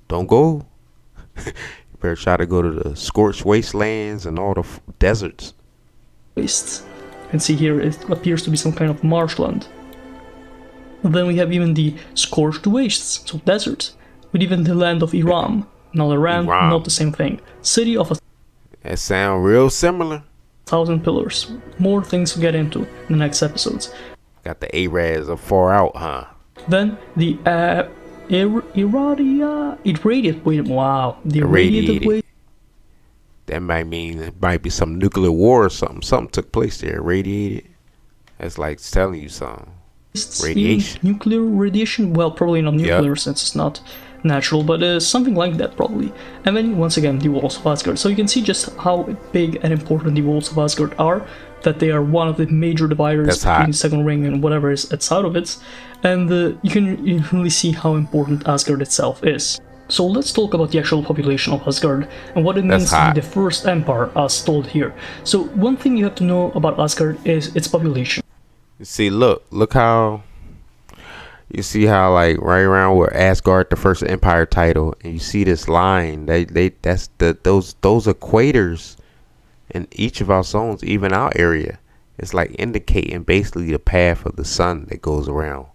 Don't go. You better try to go to the scorched wastelands and all the deserts. Waste. And see here, it appears to be some kind of marshland. And then we have even the scorched wastes, so deserts, with even the land of Iran. Not Iran, not the same thing. City of that sound real similar. 1,000 pillars. More things to get into in the next episodes. Got the Arabs are far out, huh? Then the irradiated waste. Wow, the irradiated waste. That might mean it might be some nuclear war or something. Something took place there. Irradiated. That's like telling you something. Radiation. Nuclear radiation? Well, probably not nuclear since it's not natural, but something like that probably. And then once again the walls of Asgard. So you can see just how big and important the walls of Asgard are, that they are one of the major dividers between the second ring and whatever is outside of it. And you can really see how important Asgard itself is. So let's talk about the actual population of Asgard and what it means to be the first empire as told here. So one thing you have to know about Asgard is its population. You see, look how you see how like right around where Asgard, the first empire title, and you see this line. That's those equators in each of our zones, even our area. It's like indicating basically the path of the sun that goes around.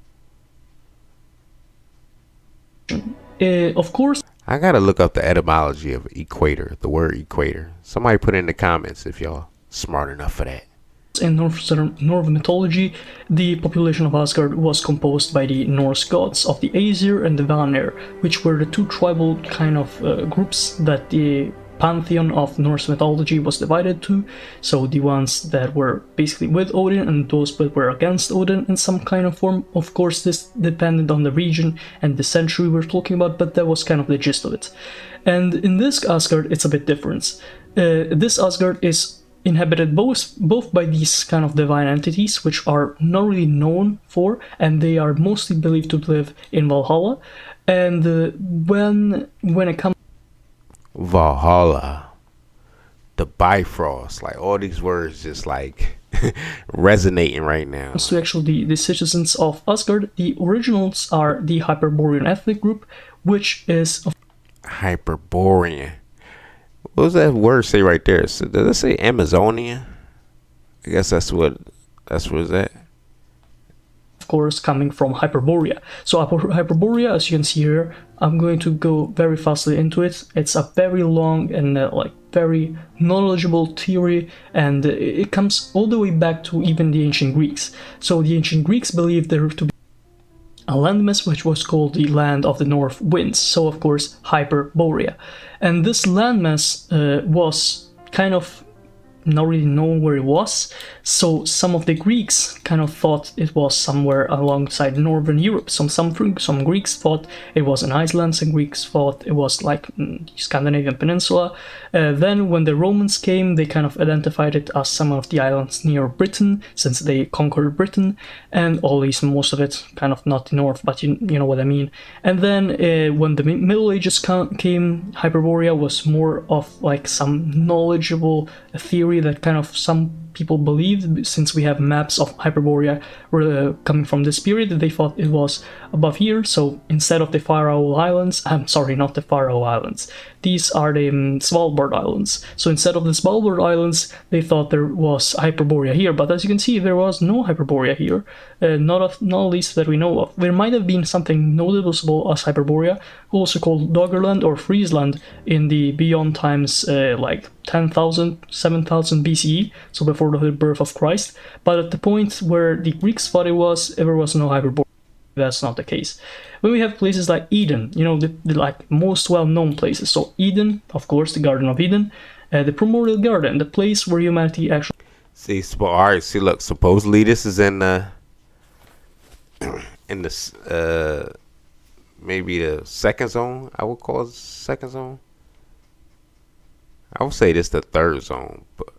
Of course, I gotta look up the etymology of equator, the word equator. Somebody put it in the comments if y'all smart enough for that. In Norse mythology, the population of Asgard was composed by the Norse gods of the Aesir and the Vanir, which were the two tribal kind of groups that the pantheon of Norse mythology was divided to. So the ones that were basically with Odin and those that were against Odin in some kind of form. Of course, this depended on the region and the century we're talking about, but that was kind of the gist of it. And in this Asgard, it's a bit different. This Asgard is inhabited both by these kind of divine entities, which are not really known for, and they are mostly believed to live in Valhalla. And when it comes Valhalla, the Bifrost, like all these words just like resonating right now. To actually the citizens of Asgard, the originals are the Hyperborean ethnic group, which is Hyperborean. What does that word say right there? So does it say Amazonia? I guess that's what it's at. course, coming from Hyperborea. So Hyperborea, as you can see here, I'm going to go very fastly into it. It's a very long and very knowledgeable theory, and it comes all the way back to even the ancient Greeks. So the ancient Greeks believed there to be a landmass which was called the Land of the North Winds, so of course Hyperborea. And this landmass was kind of not really known where it was, so some of the Greeks kind of thought it was somewhere alongside Northern Europe. Some Greeks thought it was in Iceland, some Greeks thought it was like the Scandinavian peninsula. Then when the Romans came, they kind of identified it as some of the islands near Britain, since they conquered Britain, and most of it kind of not the north, but you know what I mean. And then when the Middle Ages came, Hyperborea was more of like some knowledgeable theory that kind of some people believed, since we have maps of Hyperborea coming from this period. They thought it was above here, so instead of the Faroe Islands, I'm sorry, not the Faroe Islands, these are the Svalbard Islands. So instead of the Svalbard Islands, they thought there was Hyperborea here, but as you can see, there was no Hyperborea here, not least that we know of. There might have been something noticeable as Hyperborea, also called Doggerland or Friesland, in the beyond times like 10,000, 7,000 BCE, so before the birth of Christ. But at the point where the Greeks thought there was no Hyperborea. That's not the case. When we have places like Eden, you know, the like most well-known places. So Eden, of course, the Garden of Eden, the Primordial Garden, the place where humanity actually... See, alright, see, look, supposedly this is in this, maybe the second zone, I would call it second zone. I would say this the third zone, but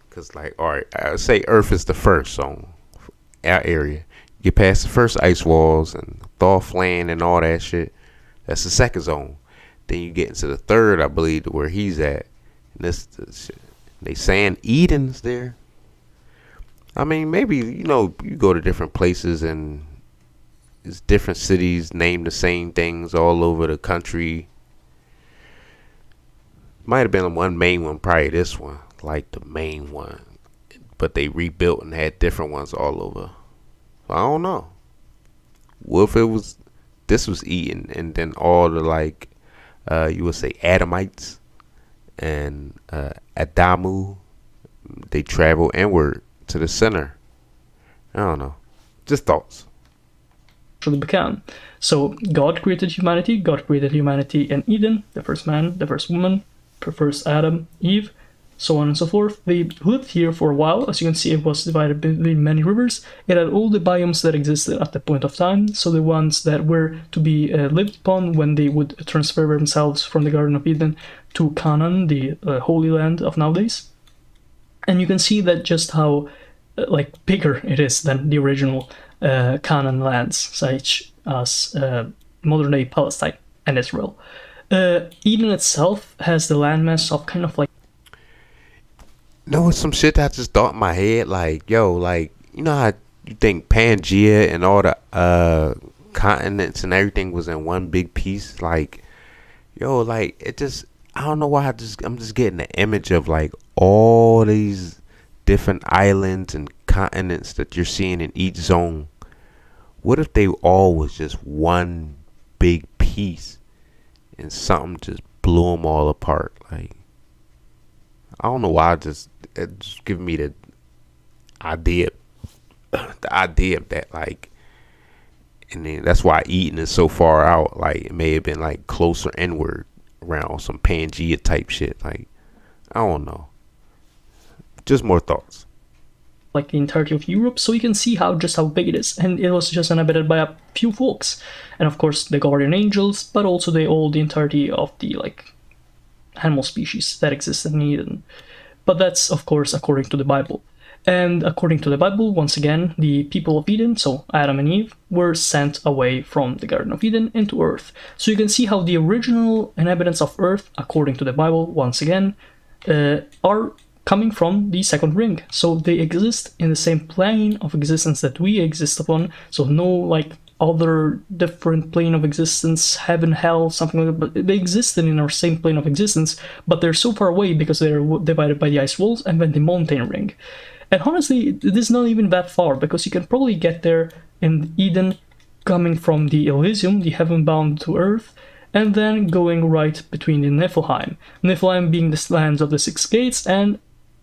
because like, alright, I would say Earth is the first zone, our area. Get past the first ice walls and Thoth land and all that shit, that's the second zone. Then you get into the third, I believe, where he's at. And this shit. They saying Eden's there. I mean, maybe, you know, you go to different places and it's different cities name the same things all over the country. Might have been one main one, probably this one, like the main one, but they rebuilt and had different ones all over. I don't know. What if it was, this was Eden, and then all the like, you would say Adamites and Adamu, they travel inward to the center. I don't know. Just thoughts. Began. So God created humanity in Eden, the first man, the first woman, the first Adam, Eve, so on and so forth. They lived here for a while. As you can see, it was divided between many rivers. It had all the biomes that existed at the point of time, so the ones that were to be lived upon when they would transfer themselves from the Garden of Eden to Canaan, the Holy Land of nowadays. And you can see that just how like bigger it is than the original Canaan lands, such as modern day Palestine and Israel. Eden itself has the landmass of kind of like, no, it's some shit that I just thought in my head, like, yo, like, you know how you think Pangea and all the continents and everything was in one big piece, like, yo, like, it just, I don't know why, I'm just getting the image of like all these different islands and continents that you're seeing in each zone. What if they all was just one big piece and something just blew them all apart? Like, I don't know why, it's just giving me the idea of that, like, and then that's why Eden is so far out. Like, it may have been like closer inward around some Pangea type shit. Like, I don't know. Just more thoughts. Like the entirety of Europe, so you can see how big it is, and it was just inhabited by a few folks, and of course the guardian angels, but also the entirety of the like animal species that existed in Eden. But that's of course according to the Bible. And according to the Bible, once again, the people of Eden, so Adam and Eve, were sent away from the Garden of Eden into Earth. So you can see how the original inhabitants of Earth, according to the Bible, once again, are coming from the second ring. So they exist in the same plane of existence that we exist upon. So no like other different plane of existence, heaven, hell, something like that. But they existed in our same plane of existence, but they're so far away because they're divided by the ice walls and then the mountain ring. And honestly, it is not even that far, because you can probably get there in Eden, coming from the Elysium, the heaven bound to Earth, and then going right between the Niflheim. Niflheim being the lands of the Six Gates, and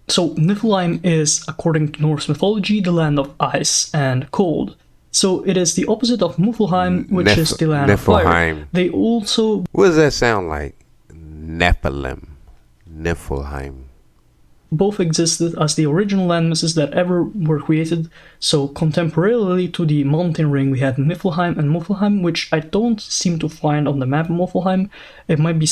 so Niflheim is, according to Norse mythology, the land of ice and cold. So it is the opposite of Muspelheim, which is the land of fire. They also... What does that sound like? Nephilim. Niflheim. Both existed as the original land masses that ever were created. So contemporarily to the mountain ring, we had Niflheim and Muspelheim, which I don't seem to find on the map. Muspelheim, it might be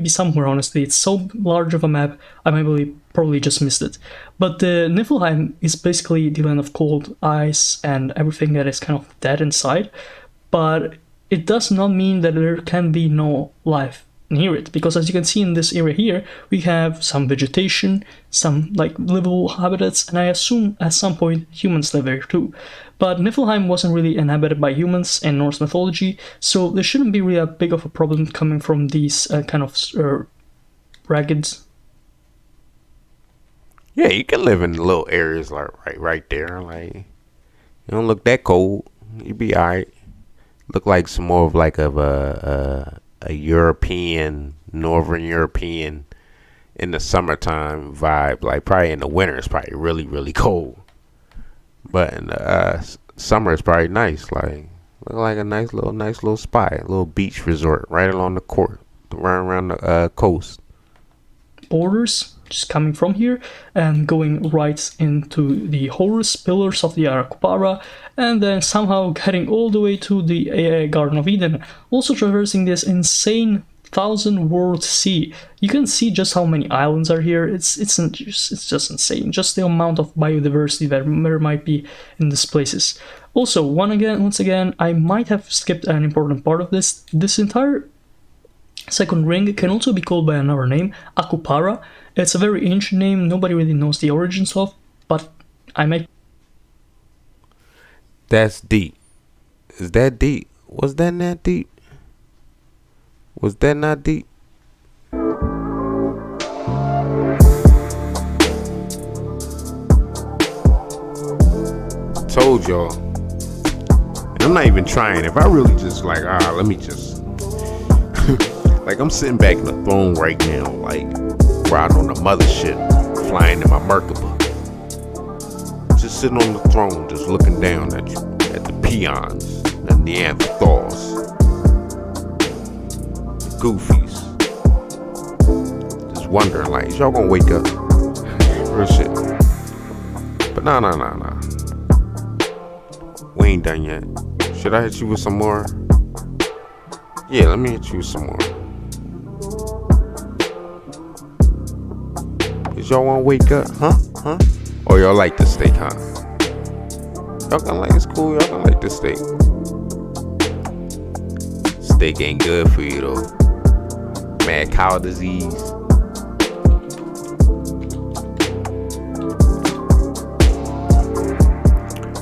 somewhere, honestly. It's so large of a map, I might probably just missed it. But the Niflheim is basically the land of cold, ice, and everything that is kind of dead inside. But it does not mean that there can be no life near it, because as you can see in this area here, we have some vegetation, some like livable habitats, and I assume at some point humans live there too. But Niflheim wasn't really inhabited by humans in Norse mythology, so there shouldn't be really a big of a problem coming from these kind of ragged. Yeah, you can live in little areas like right there. Like, you don't look that cold, you be alright. Look like some more of like a European, Northern European in the summertime vibe. Like probably in the winter it's probably really, really cold, but in the summer it's probably nice. Like look like a nice little spot, a little beach resort right along the court, right around the coast. Borders just coming from here and going right into the Horus pillars of the Arakupara, and then somehow getting all the way to the Garden of Eden, also traversing this insane 1,000-world sea. You can see just how many islands are here. It's just insane, just the amount of biodiversity that there might be in these places. Also, once again, I might have skipped an important part of this. This entire second ring can also be called by another name, Akupara. It's a very ancient name, nobody really knows the origins of, but I might... That's deep. Is that deep? Was that not deep? Was that not deep? Told y'all. And I'm not even trying. If I really just like, let me just... like, I'm sitting back in the throne right now, like, riding on the mothership, flying in my Merkaba. Just sitting on the throne, just looking down at you, at the peons, the Neanderthals, the goofies. Just wondering, like, is y'all gonna wake up? Real shit. But nah. We ain't done yet. Should I hit you with some more? Yeah, let me hit you with some more. Cause y'all wanna wake up, huh? Or y'all like the steak, huh? Y'all gonna like, it's cool, y'all gonna like the steak. Steak ain't good for you though. Mad cow disease.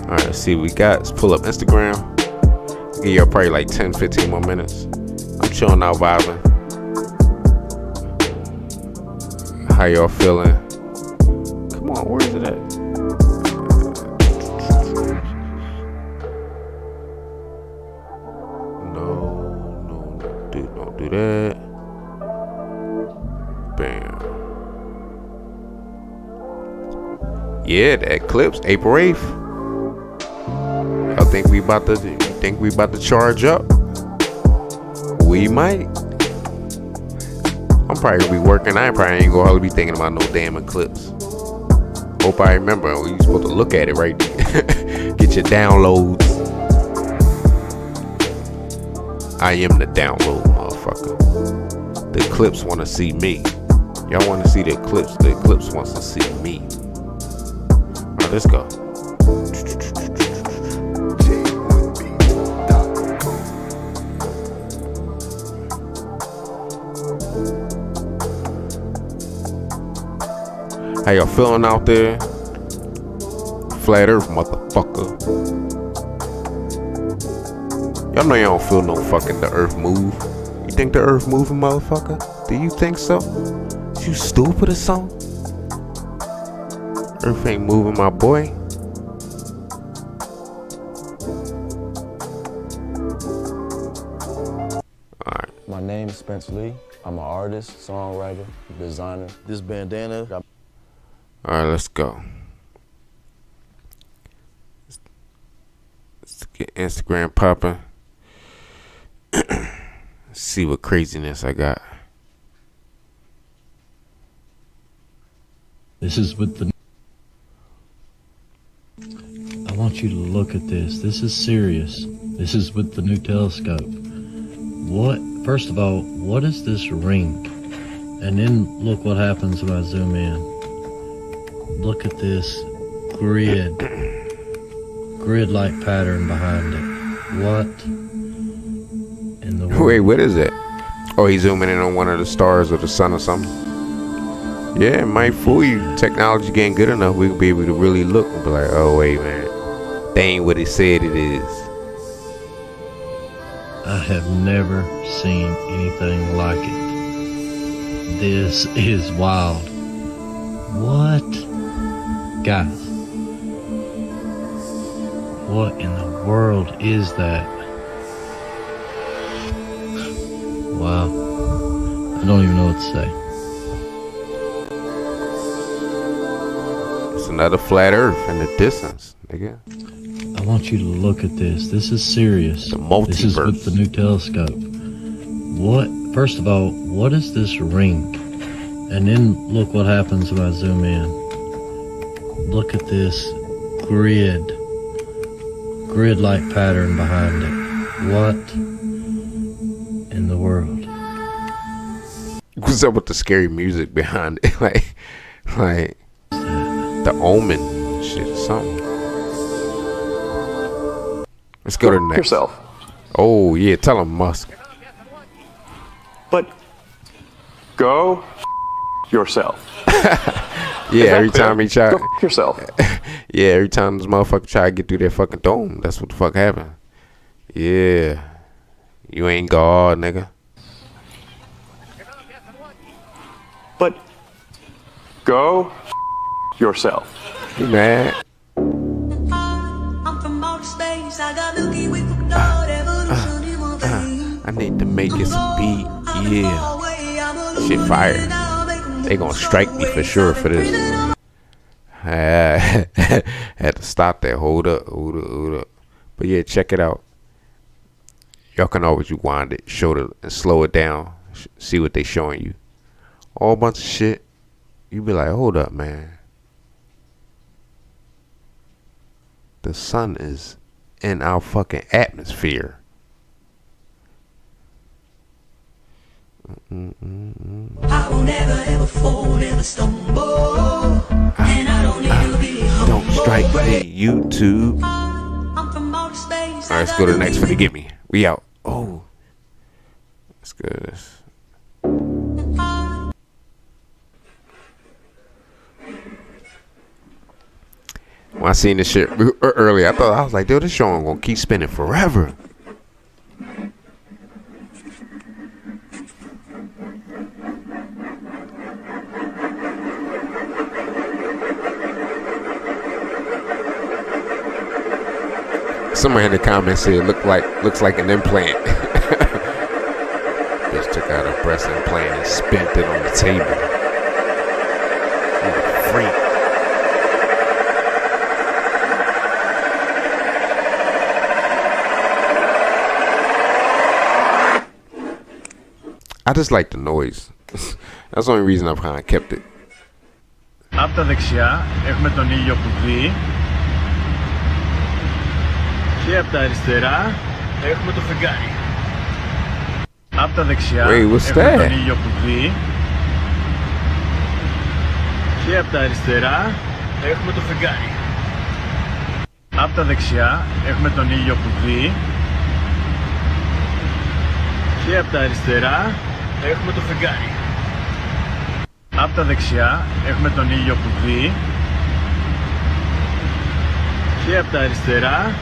Alright, let's see what we got. Let's pull up Instagram. I'll give y'all probably like 10-15 more minutes. I'm chilling out, vibing. How y'all feeling? Come on, where is it at? No, dude, don't do that. Bam. Yeah, the eclipse, April 8th. Y'all think we about to charge up? We might. I'm probably gonna be working. I probably ain't gonna hardly be thinking about no damn eclipse. Hope I remember. You supposed to look at it, right? Get your downloads. I am the download, motherfucker. The eclipse wanna see me. Y'all wanna see the eclipse? The eclipse wants to see me. Alright, let's go. How y'all feeling out there? Flat Earth, motherfucker. Y'all know y'all don't feel no fucking the Earth move. You think the Earth moving, motherfucker? Do you think so? You stupid or something? Earth ain't moving, my boy. My name is Spencer Lee. I'm an artist, songwriter, designer. This bandana. Alright, let's go. Let's get Instagram popping. See what craziness I got. This is with the... I want you to look at this. This is serious. This is with the new telescope. What? First of all, what is this ring? And then look what happens when I zoom in. Look at this grid-like pattern behind it. What in the world? Wait, what is it? Oh, he's zooming in on one of the stars or the sun or something. Yeah, it might fool you. Technology getting good enough, we could be able to really look and be like, oh wait, man, they ain't what it said it is. I have never seen anything like it. This is wild. What? Guys, what in the world is that? Wow. I don't even know what to say. It's another flat earth in the distance, nigga. I want you to look at this. This is serious. The multiverse. This is with the new telescope. What? First of all, what is this ring? And then look what happens when I zoom in. Look at this grid-like pattern behind it. What in the world? What's up with the scary music behind it? like the Omen shit, something. Let's go to the next. Yourself. Oh yeah, tell him Musk. But go yourself. Yeah, every time he try. Go yourself. Yeah, every time this motherfucker try to get through that fucking dome, that's what the fuck happened. Yeah, you ain't God, nigga. But go yourself. You mad? I need to make it some beat. Yeah. Shit fire. They gonna strike me for sure for this. Had to stop that. Hold up. But yeah, check it out. Y'all can always rewind it, show it, and slow it down. See what they showing you. All bunch of shit. You be like, hold up, man. The sun is in our fucking atmosphere. I will never ever fall, never stumble. And I don't need to be humble. Don't strike me, YouTube. I'm from outer space. Alright, let's go to the next for the get me. We out. Oh. Let's go to this. When I seen this shit earlier, I was like, dude, this show ain't gonna keep spinning forever. Somebody in the comments said looks like an implant. Bitch took out a breast implant and spent it on the table. She's a freak. I just like the noise. That's the only reason I've kind of kept it. Από τα δεξιά έχουμε τον ήλιο που δει. Και από τα αριστερά έχουμε το φεγγάρι. Από τα δεξιά έχουμε τον ήλιο που δει. Και από τα αριστερά έχουμε το φεγγάρι. Από τα δεξιά έχουμε τον ήλιο που δει. Και από τα αριστερά έχουμε το φεγγάρι. Από τα δεξιά έχουμε τον ήλιο που δει. Και από τα αριστερά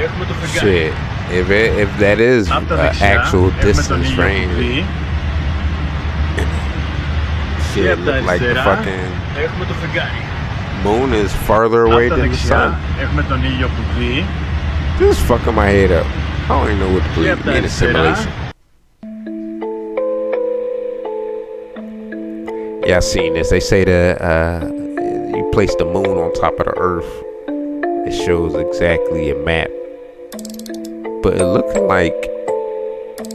έχουμε το φεγγάρι. Shit, if that is actual distance range, shit look like the fucking moon is farther away Απ' τα than the sun. δεξιά έχουμε τον ήλιο που δει. This is fucking my head up. I don't even know what to Και believe απ' τα in a αριστερά simulation. Yeah, I seen this. They say that you place the moon on top of the earth, it shows exactly a map. But it looking like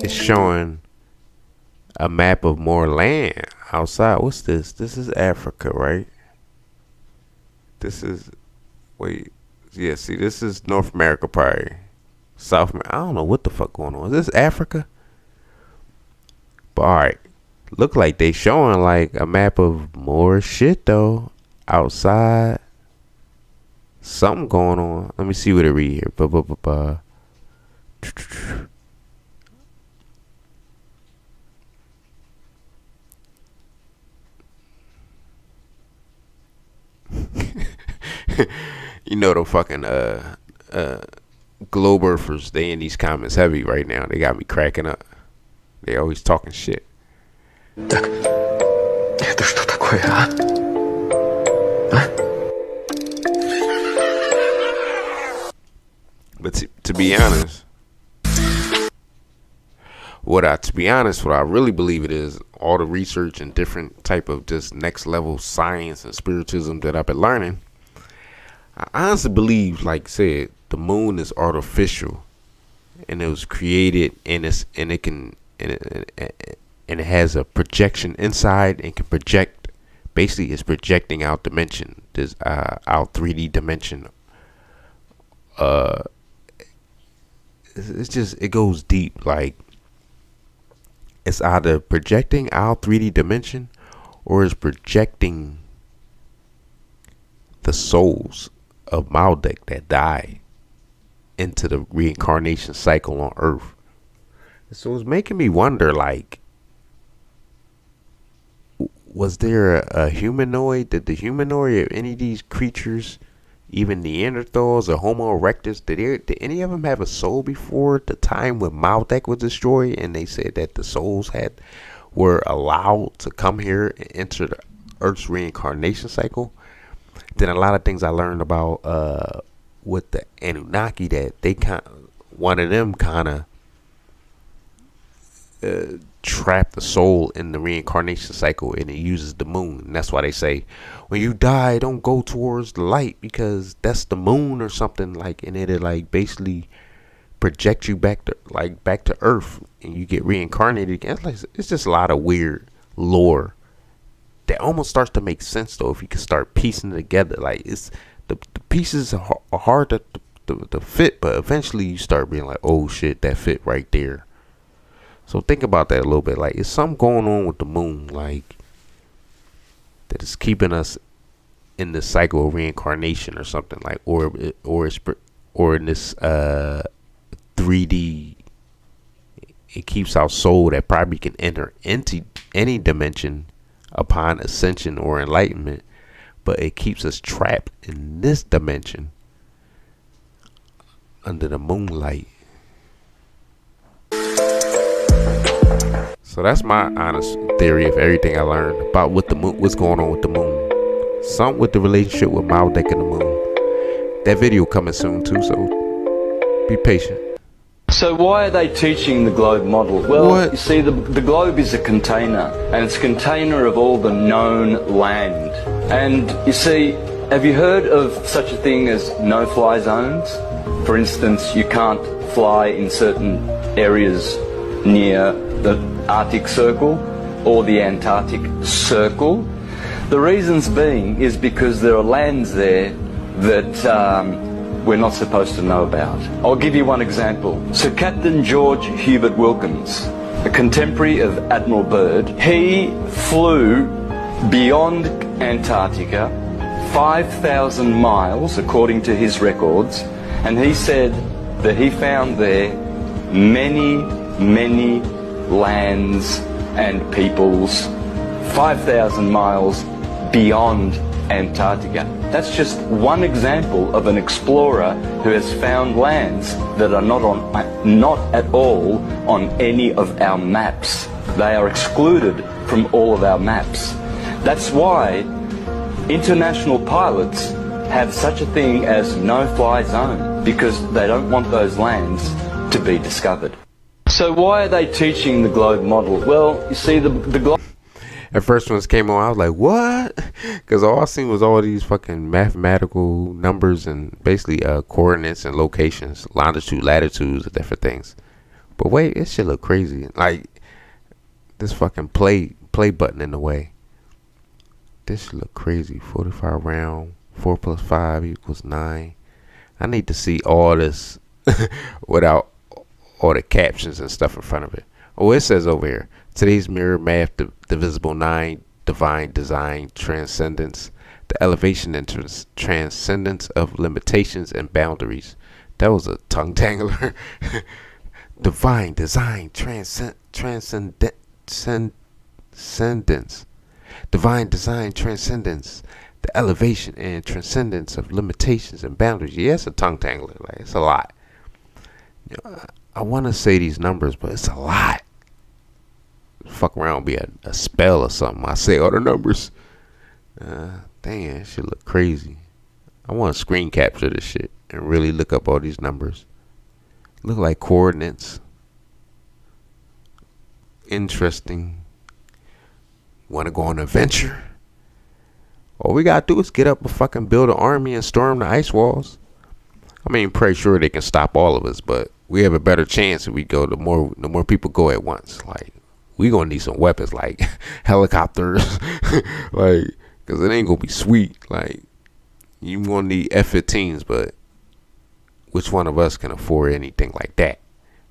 it's showing a map of more land outside. What's this? This is Africa, right? This is, wait, yeah, see, this is North America, probably. South America. I don't know what the fuck going on. Is this Africa? But alright. Look like they showing like a map of more shit though. Outside. Something going on. Let me see what it read here. You know the fucking globe earthers, they in these comments heavy right now. They got me cracking up. They always talking shit. Так, это что такое, а? But to be honest, what I really believe it is, all the research and different type of just next level science and spiritism that I've been learning, I honestly believe, like I said, the moon is artificial, and it was created, and it has a projection inside and can project. Basically, it's projecting out dimension, this out 3D dimension. It's just, it goes deep. Like, it's either projecting our 3D dimension, or it's projecting the souls of Maldek that die into the reincarnation cycle on Earth. So it's making me wonder, like, was there a humanoid? Did the humanoid of any of these creatures, even Neanderthals or Homo erectus, did any of them have a soul before the time when Maldek was destroyed, and they said that the souls were allowed to come here and enter the Earth's reincarnation cycle? Then a lot of things I learned about with the Anunnaki, that they one of them trap the soul in the reincarnation cycle, and it uses the moon. And that's why they say when you die, don't go towards the light, because that's the moon or something, like, and it'll like basically project you back to Earth, and you get reincarnated again. It's just a lot of weird lore that almost starts to make sense though if you can start piecing it together. Like, it's the pieces are hard to fit, but eventually you start being like, oh shit, that fit right there. So think about that a little bit. Like, is something going on with the moon, like, that is keeping us in this cycle of reincarnation or something, like, or in this 3D, it keeps our soul that probably can enter into any dimension upon ascension or enlightenment, but it keeps us trapped in this dimension under the moonlight. So that's my honest theory of everything I learned about what the moon, what's going on with the moon. Something with the relationship with Maldek and the moon. That video coming soon too, so be patient. So why are they teaching the globe model? Well, you see, the globe is a container, and it's a container of all the known land. And you see, have you heard of such a thing as no-fly zones? For instance, you can't fly in certain areas near the Arctic Circle or the Antarctic Circle. The reasons being is because there are lands there that we're not supposed to know about. I'll give you one example. Sir Captain George Hubert Wilkins, a contemporary of Admiral Byrd, he flew beyond Antarctica 5,000 miles according to his records, and he said that he found there many lands and peoples 5,000 miles beyond Antarctica. That's just one example of an explorer who has found lands that are not at all on any of our maps. They are excluded from all of our maps. That's why international pilots have such a thing as no-fly zone because they don't want those lands to be discovered. So why are they teaching the globe model? Well, you see, the globe... At first when this came on, I was like, what? Because all I seen was all these fucking mathematical numbers and basically coordinates and locations, longitude, latitudes, and different things. But wait, this shit look crazy. Like, this fucking play button in the way. This shit look crazy. 45 round, 4 plus 5 equals 9. I need to see all this without all the captions and stuff in front of it. Oh, it says over here, today's mirror math, divisible 9, divine design, transcendence, the elevation and transcendence of limitations and boundaries. That was a tongue tangler. Divine design, transcendence, divine design, transcendence, the elevation and transcendence of limitations and boundaries. Yeah, it's a tongue tangler. Like, it's a lot. You know, I want to say these numbers, but it's a lot. Fuck around, be a spell or something. I say all the numbers. Damn, this shit look crazy. I want to screen capture this shit and really look up all these numbers. Look like coordinates. Interesting. Want to go on an adventure? All we gotta do is get up and fucking build an army and storm the ice walls. I mean, pretty sure they can stop all of us, but we have a better chance if we go. The more people go at once. Like, we gonna need some weapons, like helicopters, like, cause it ain't gonna be sweet. Like, you gonna need F-15s, but which one of us can afford anything like that?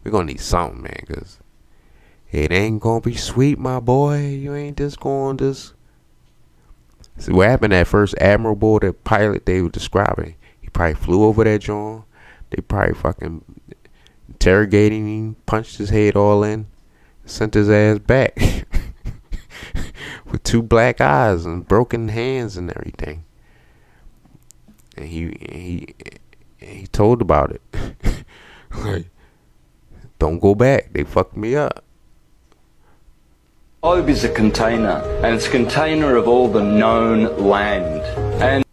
We're gonna need something, man, cause it ain't gonna be sweet, my boy. You ain't just going to. See what happened that first admirable, that pilot they were describing. He probably flew over that joint. They probably fucking interrogating him, punched his head all in, sent his ass back with 2 black eyes and broken hands and everything. And he told about it. Like, don't go back. They fucked me up. The globe is a container, and it's a container of all the known land. And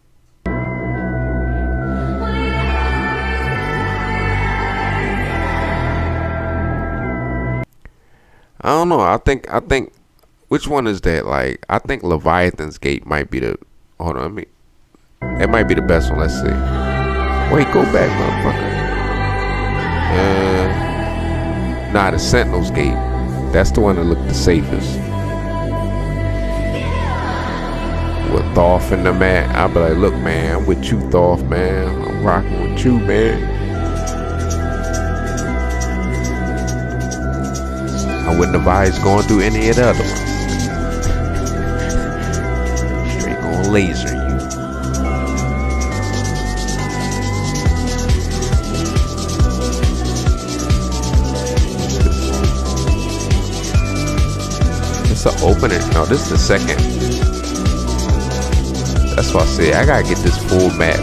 I don't know. I think which one is that? Like, I think Leviathan's Gate might be the. Hold on, that might be the best one. Let's see. Wait, go back, motherfucker. Nah, the Sentinel's Gate. That's the one that looked the safest. With Thoth in the mat, I'll be like, look, man, I'm with you, Thoth, man. I'm rocking with you, man. I wouldn't advise going through any of the other ones. Straight gonna laser you. It's an opening. No, this is the second. That's why I say I gotta get this full map.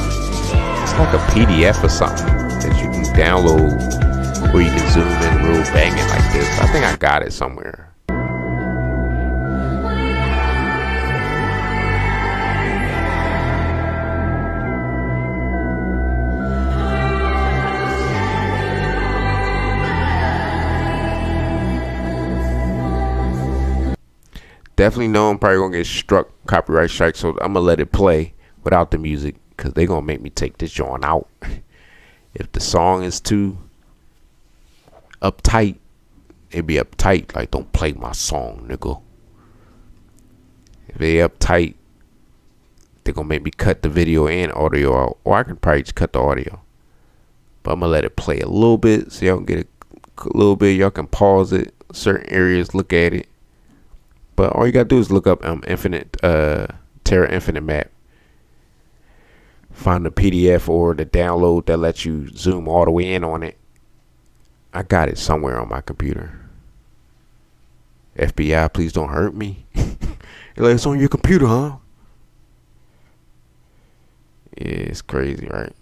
It's like a PDF or something that you can download where you can zoom in real banging like this. I think I got it somewhere. Definitely know I'm probably gonna get struck copyright strike, so I'm gonna let it play without the music because they gonna make me take this joint out. If the song is too uptight, it be uptight. Like, don't play my song, nigga. If they uptight, they gonna make me cut the video and audio out, or I can probably just cut the audio. But I'm gonna let it play a little bit so y'all can get a little bit. Y'all can pause it, certain areas, look at it. But all you gotta do is look up Terra Infinite map. Find the PDF or the download that lets you zoom all the way in on it. I got it somewhere on my computer. FBI, please don't hurt me. Like, it's on your computer, huh? Yeah, it's crazy, right?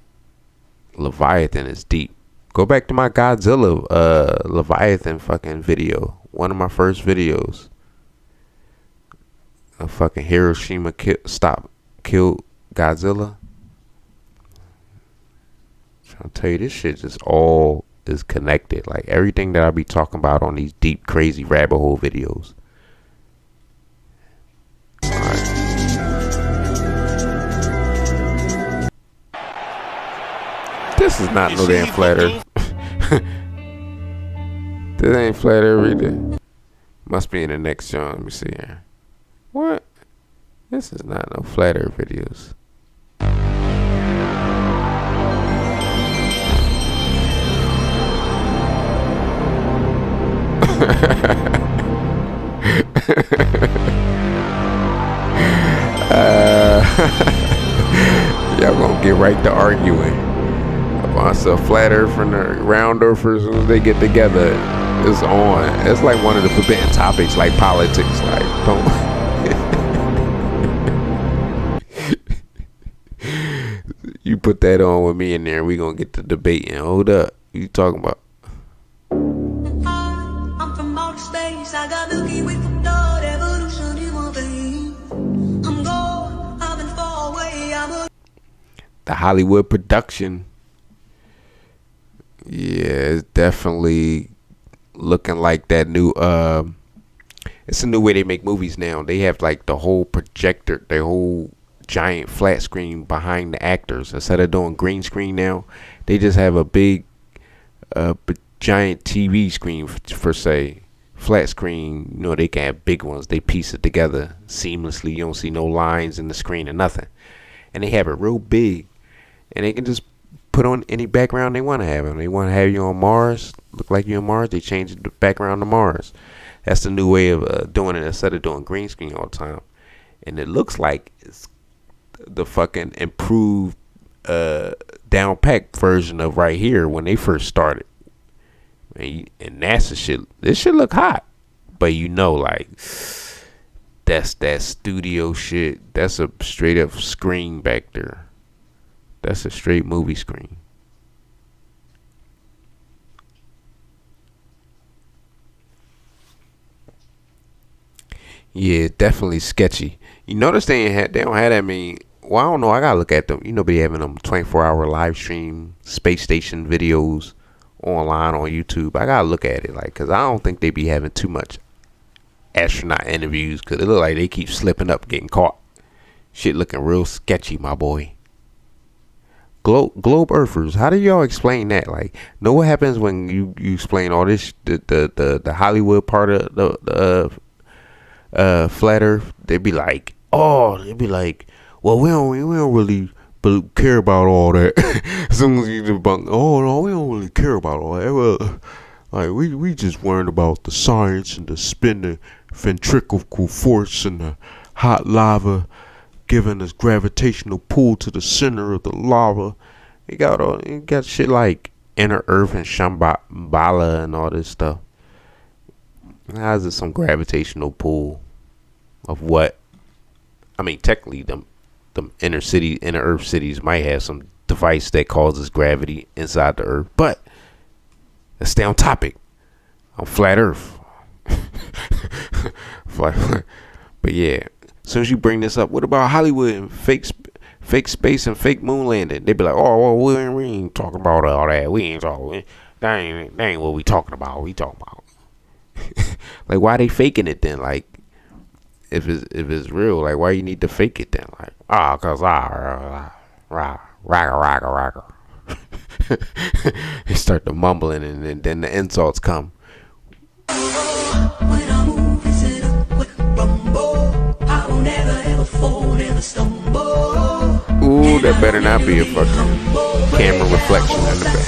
Leviathan is deep. Go back to my Godzilla Leviathan fucking video. One of my first videos. A fucking Hiroshima stop killed Godzilla. I'm trying to tell you, this shit just all is connected. Like everything that I be talking about on these deep, crazy rabbit hole videos. This is not no damn flat earth. This ain't flat earth either. Must be in the next John. Let me see here. What? This is not no flat earth videos. Y'all gonna get right to arguing about some flat earth and the round earthers. As soon as they get together, it's on. It's like one of the forbidden topics, like politics. Like, don't. You put that on with me in there, we gonna get to debating. Hold up, you talking about? I'm from outer space. I got Milky Way from blood, evolution in my veins. I'm gone, I've been far away. The Hollywood production. Yeah, it's definitely looking like that new it's a new way they make movies now. They have like the whole projector, the whole giant flat screen behind the actors. Instead of doing green screen now, they just have a big giant TV screen for say flat screen. You know, they can have big ones. They piece it together seamlessly. You don't see no lines in the screen or nothing. And they have it real big, and they can just put on any background they want to have. If they want to have you on Mars, look like you on Mars, they change the background to Mars. That's the new way of doing it, instead of doing green screen all the time. And it looks like it's the fucking improved down pack version of right here when they first started. And NASA shit, this shit look hot, but you know, like that's that studio shit. That's a straight up screen back there. That's a straight movie screen. Yeah, definitely sketchy. You notice they don't have that many. Well, I don't know. I gotta look at them. You know, they having them 24-hour live stream space station videos online on YouTube. I gotta look at it, like, cause I don't think they be having too much astronaut interviews, cause it look like they keep slipping up, getting caught. Shit looking real sketchy, my boy. Globe Earthers, how do y'all explain that? Like, know what happens when you explain all this, the Hollywood part of the flat Earth? They be like, well, we don't really care about all that. As soon as you debunk, oh no, we don't really care about all that. Well, like we just worried about the science and the spinning ventricular force and the hot lava giving us gravitational pull to the center of the lava. You got shit like inner Earth and Shambhala and all this stuff. How is it some gravitational pull of what? I mean, technically, them inner Earth cities might have some device that causes gravity inside the Earth, but let's stay on topic. On flat Earth. But yeah, as soon as you bring this up, what about Hollywood and fake space and fake moon landing? They be like, oh, well, we ain't talking about all that. We ain't talking. That ain't what we talking about. We talking about. Like, why they faking it then? Like, if it's real, like, why you need to fake it then? Like, cause rocker. They start to mumbling, and then the insults come. Ooh, that better not be a fucking camera reflection in the back.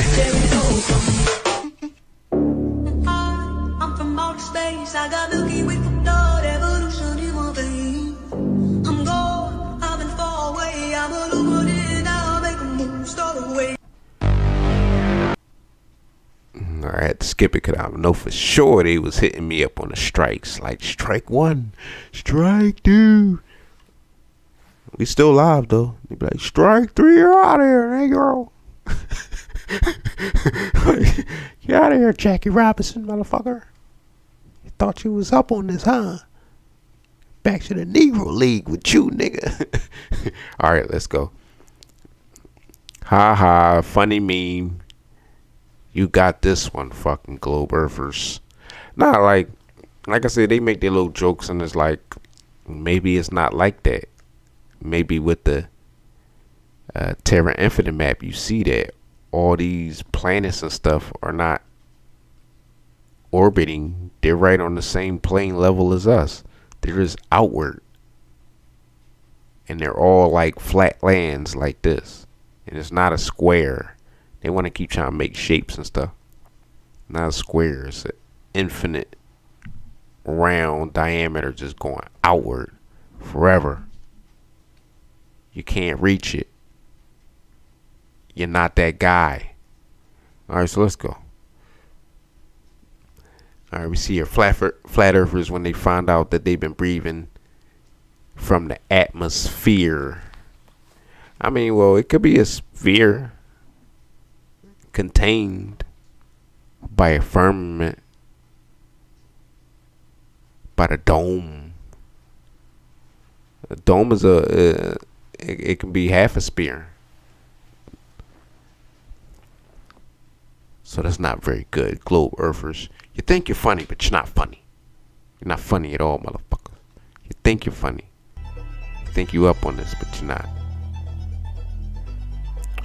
I'm from outer space. I got Milky Way from blood, evolution in my veins. I'm gone, I've been far away. I'm a look in now, make a move, start away. I had to skip it because I know for sure they was hitting me up on the strikes. Like, strike one, strike two. We still live though. They be like, strike three, you're out of here, Negro. Get out of here, Jackie Robinson, motherfucker. You thought you was up on this, huh? back to the Negro League with you, nigga. All right, let's go. Ha ha, funny meme. You got this one, fucking globe earthers. Nah, like I said, they make their little jokes, and it's like, maybe it's not like that. Maybe with the Terra Infinite map, you see that all these planets and stuff are not orbiting. They're right on the same plane level as us. They're just outward, and they're all like flat lands like this, and it's not a square. They want to keep trying to make shapes and stuff. Not a square. It's an infinite round diameter just going outward forever. You can't reach it. You're not that guy. Alright, so let's go. Alright, we see here flat earthers when they find out that they've been breathing from the atmosphere. I mean, well, it could be a sphere contained by a firmament, by the dome. A dome is it can be half a sphere. So that's not very good, globe earthers. You think you're funny, but you're not funny. You're not funny at all, motherfucker. You think you're funny. You think you up on this, but you're not.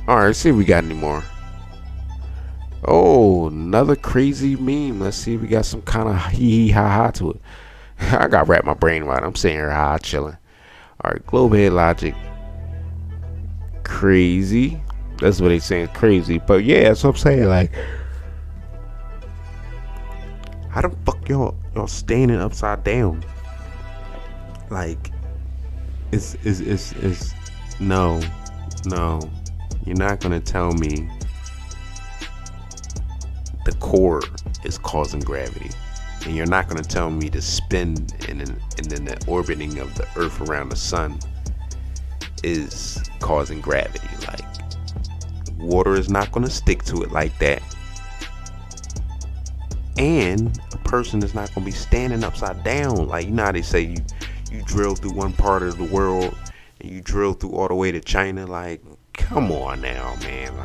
Alright, let's see if we got any more. Oh, another crazy meme. Let's see if we got some kind of hee hee ha ha to it. I gotta wrap my brain around it. I'm sitting here high chilling. Alright, globe head logic. Crazy. That's what they saying, crazy. But yeah, that's what I'm saying. Like, how the fuck y'all standing upside down? Like, it's no. You're not gonna tell me the core is causing gravity, and you're not gonna tell me the spin and then the orbiting of the Earth around the sun is causing gravity. Like, water is not gonna stick to it like that, and a person is not gonna be standing upside down. Like, you know how they say you drill through one part of the world and you drill through all the way to China. Like, come on now, man.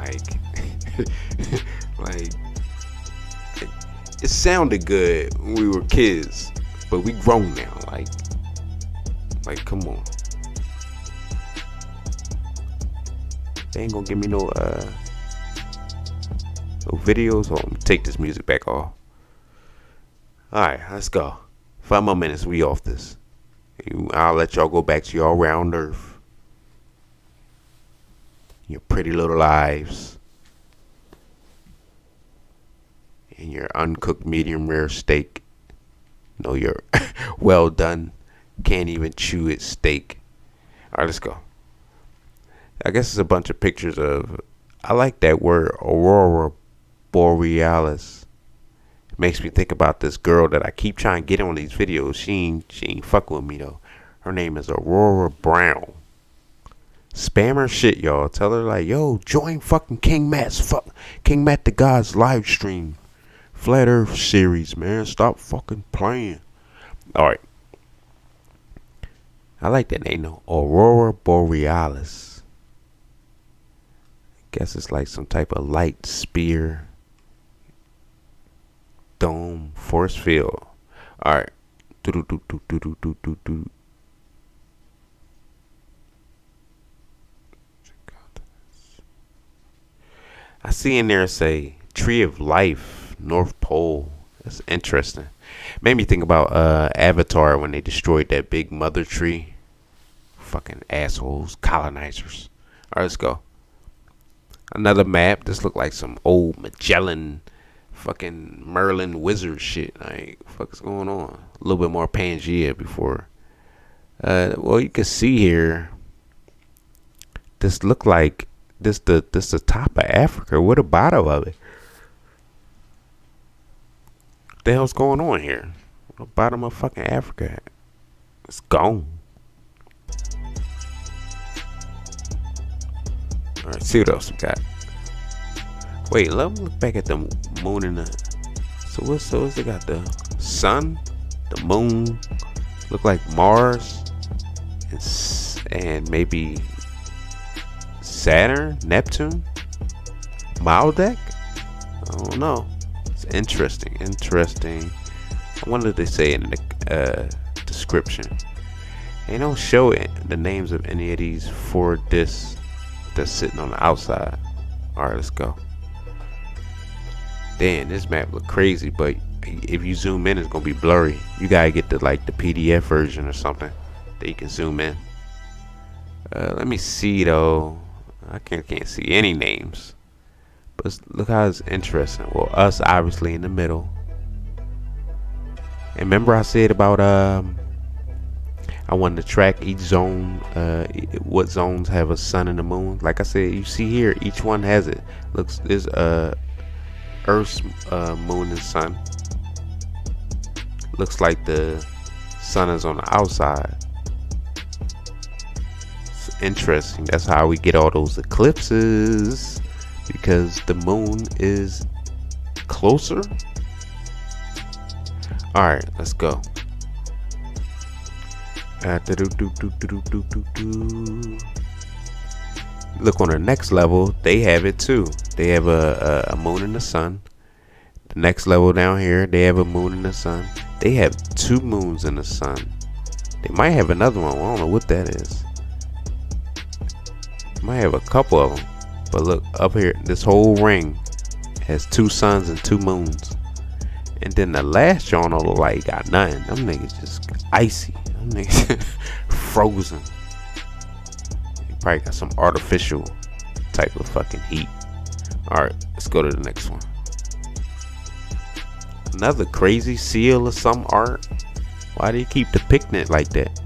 Like it sounded good when we were kids, but we grown now. Like come on. They ain't gonna give me no videos. So I'm gonna take this music back off. Alright, let's go. 5 more minutes, we off this. I'll let y'all go back to your round earth. Your pretty little lives. And your uncooked medium rare steak. No, your well done, can't even chew it steak. Alright, let's go. I guess it's a bunch of pictures of, I like that word, aurora borealis. It makes me think about this girl that I keep trying to get on these videos. She ain't fuck with me though. Her name is Aurora Brown. Spam her shit, y'all. Tell her like, yo, join fucking King Matt the God's live stream. Flat Earth series, man. Stop fucking playing. Alright. I like that name though. Aurora Borealis. I guess it's like some type of light spear. Dome. Force field. Alright. I see in there say Tree of Life, North Pole. That's interesting. Made me think about Avatar when they destroyed that big mother tree. Fucking assholes, colonizers. Alright, let's go. Another map. This look like some old Magellan, fucking Merlin wizard shit. Like, fuck's going on? A little bit more Pangea before. Well, you can see here. This look like this the top of Africa. What the bottom of it? What the hell's going on here? The bottom of fucking Africa. It's gone. Alright, see what else we got. Wait, let me look back at the moon and the. So what's it got? The sun, the moon, look like Mars and maybe Saturn, Neptune, Maldek. I don't know. It's interesting. I wonder what they say in the description. They don't show the names of any of these 4 discs that's sitting on the outside. Alright, let's go. Damn, this map look crazy, but if you zoom in, it's gonna be blurry. You gotta get the PDF version or something that you can zoom in. Let me see though. I can't see any names. But look how it's interesting. Well, us obviously in the middle. And remember I said about I wanted to track each zone, what zones have a sun and a moon. Like I said, you see here, each one has it. Looks, there's Earth's moon and sun. Looks like the sun is on the outside. It's interesting. That's how we get all those eclipses, because the moon is closer. All right, let's go. Look, on the next level, they have it too. They have a moon and a sun. The next level down here, they have a moon and a sun. They have 2 moons and a sun. They might have another one. I don't know what that is. Might have a couple of them. But look up here, this whole ring has 2 suns and 2 moons. And then the last John look like he got nothing. Them niggas just icy. Them niggas frozen. He probably got some artificial type of fucking heat. Alright, let's go to the next one. Another crazy seal or some art. Why do you keep depicting it like that?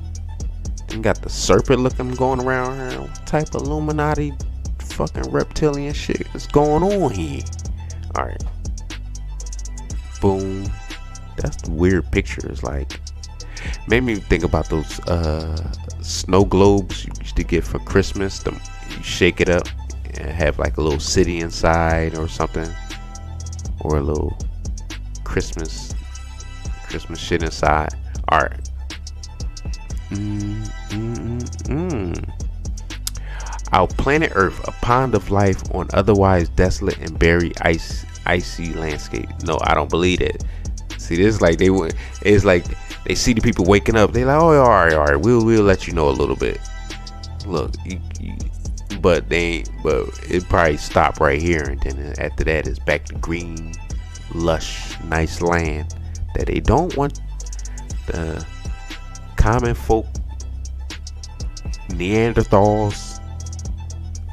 You got the serpent looking going around here. What type of Illuminati fucking reptilian shit is going on here? Alright. Boom. That's the weird pictures. Like, made me think about those snow globes you used to get for Christmas. You shake it up and have like a little city inside or something, or a little Christmas shit inside. All right. Our planet Earth, a pond of life on otherwise desolate and buried icy landscape. No, I don't believe it. See, this is like it's like they see the people waking up. They like, oh, all right, we'll let you know a little bit. Look, but it probably stop right here, and then after that it's back to green, lush, nice land that they don't want the common folk, Neanderthals,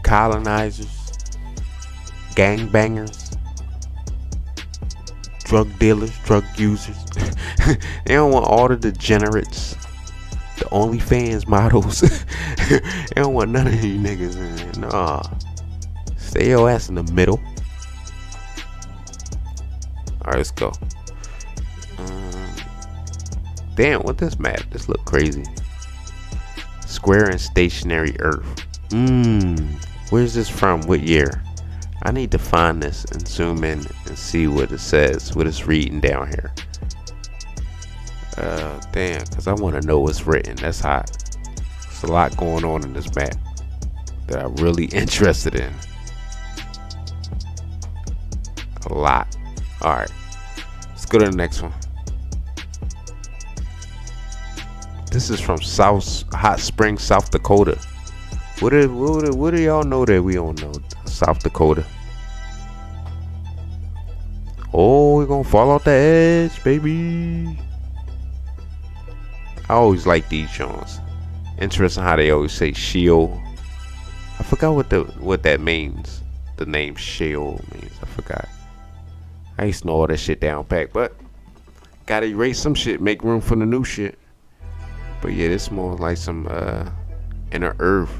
colonizers, gangbangers, drug dealers, drug users. They don't want all the degenerates, the OnlyFans models. They don't want none of these niggas in there. Nah. Stay your ass in the middle. Alright, let's go. Damn, what this map? This look crazy. Square and stationary Earth. Where's this from? What year? I need to find this and zoom in and see what it says, what it's reading down here. Damn, because I want to know what's written. That's hot. There's a lot going on in this map that I'm really interested in. A lot. Alright, let's go to the next one. This is from Hot Springs, South Dakota. What do y'all know that we don't know? South Dakota. Oh, we're gonna fall off the edge, baby. I always like these Jones. Interesting how they always say Sheol. I forgot what that means. The name Sheol means. I forgot. I used to know all that shit down pat, but gotta erase some shit, make room for the new shit. But yeah, this more like some inner earth.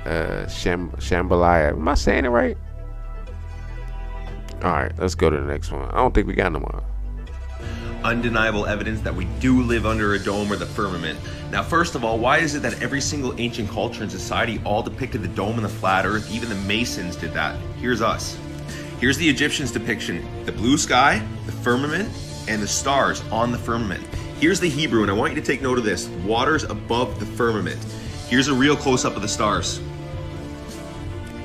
Shambhalaya. Am I saying it right? Alright, let's go to the next one. I don't think we got no more. Undeniable evidence that we do live under a dome or the firmament. Now, first of all, why is it that every single ancient culture and society all depicted the dome and the flat earth? Even the Masons did that. Here's us. Here's the Egyptians' depiction. The blue sky, the firmament, and the stars on the firmament. Here's the Hebrew, and I want you to take note of this. Waters above the firmament. Here's a real close-up of the stars.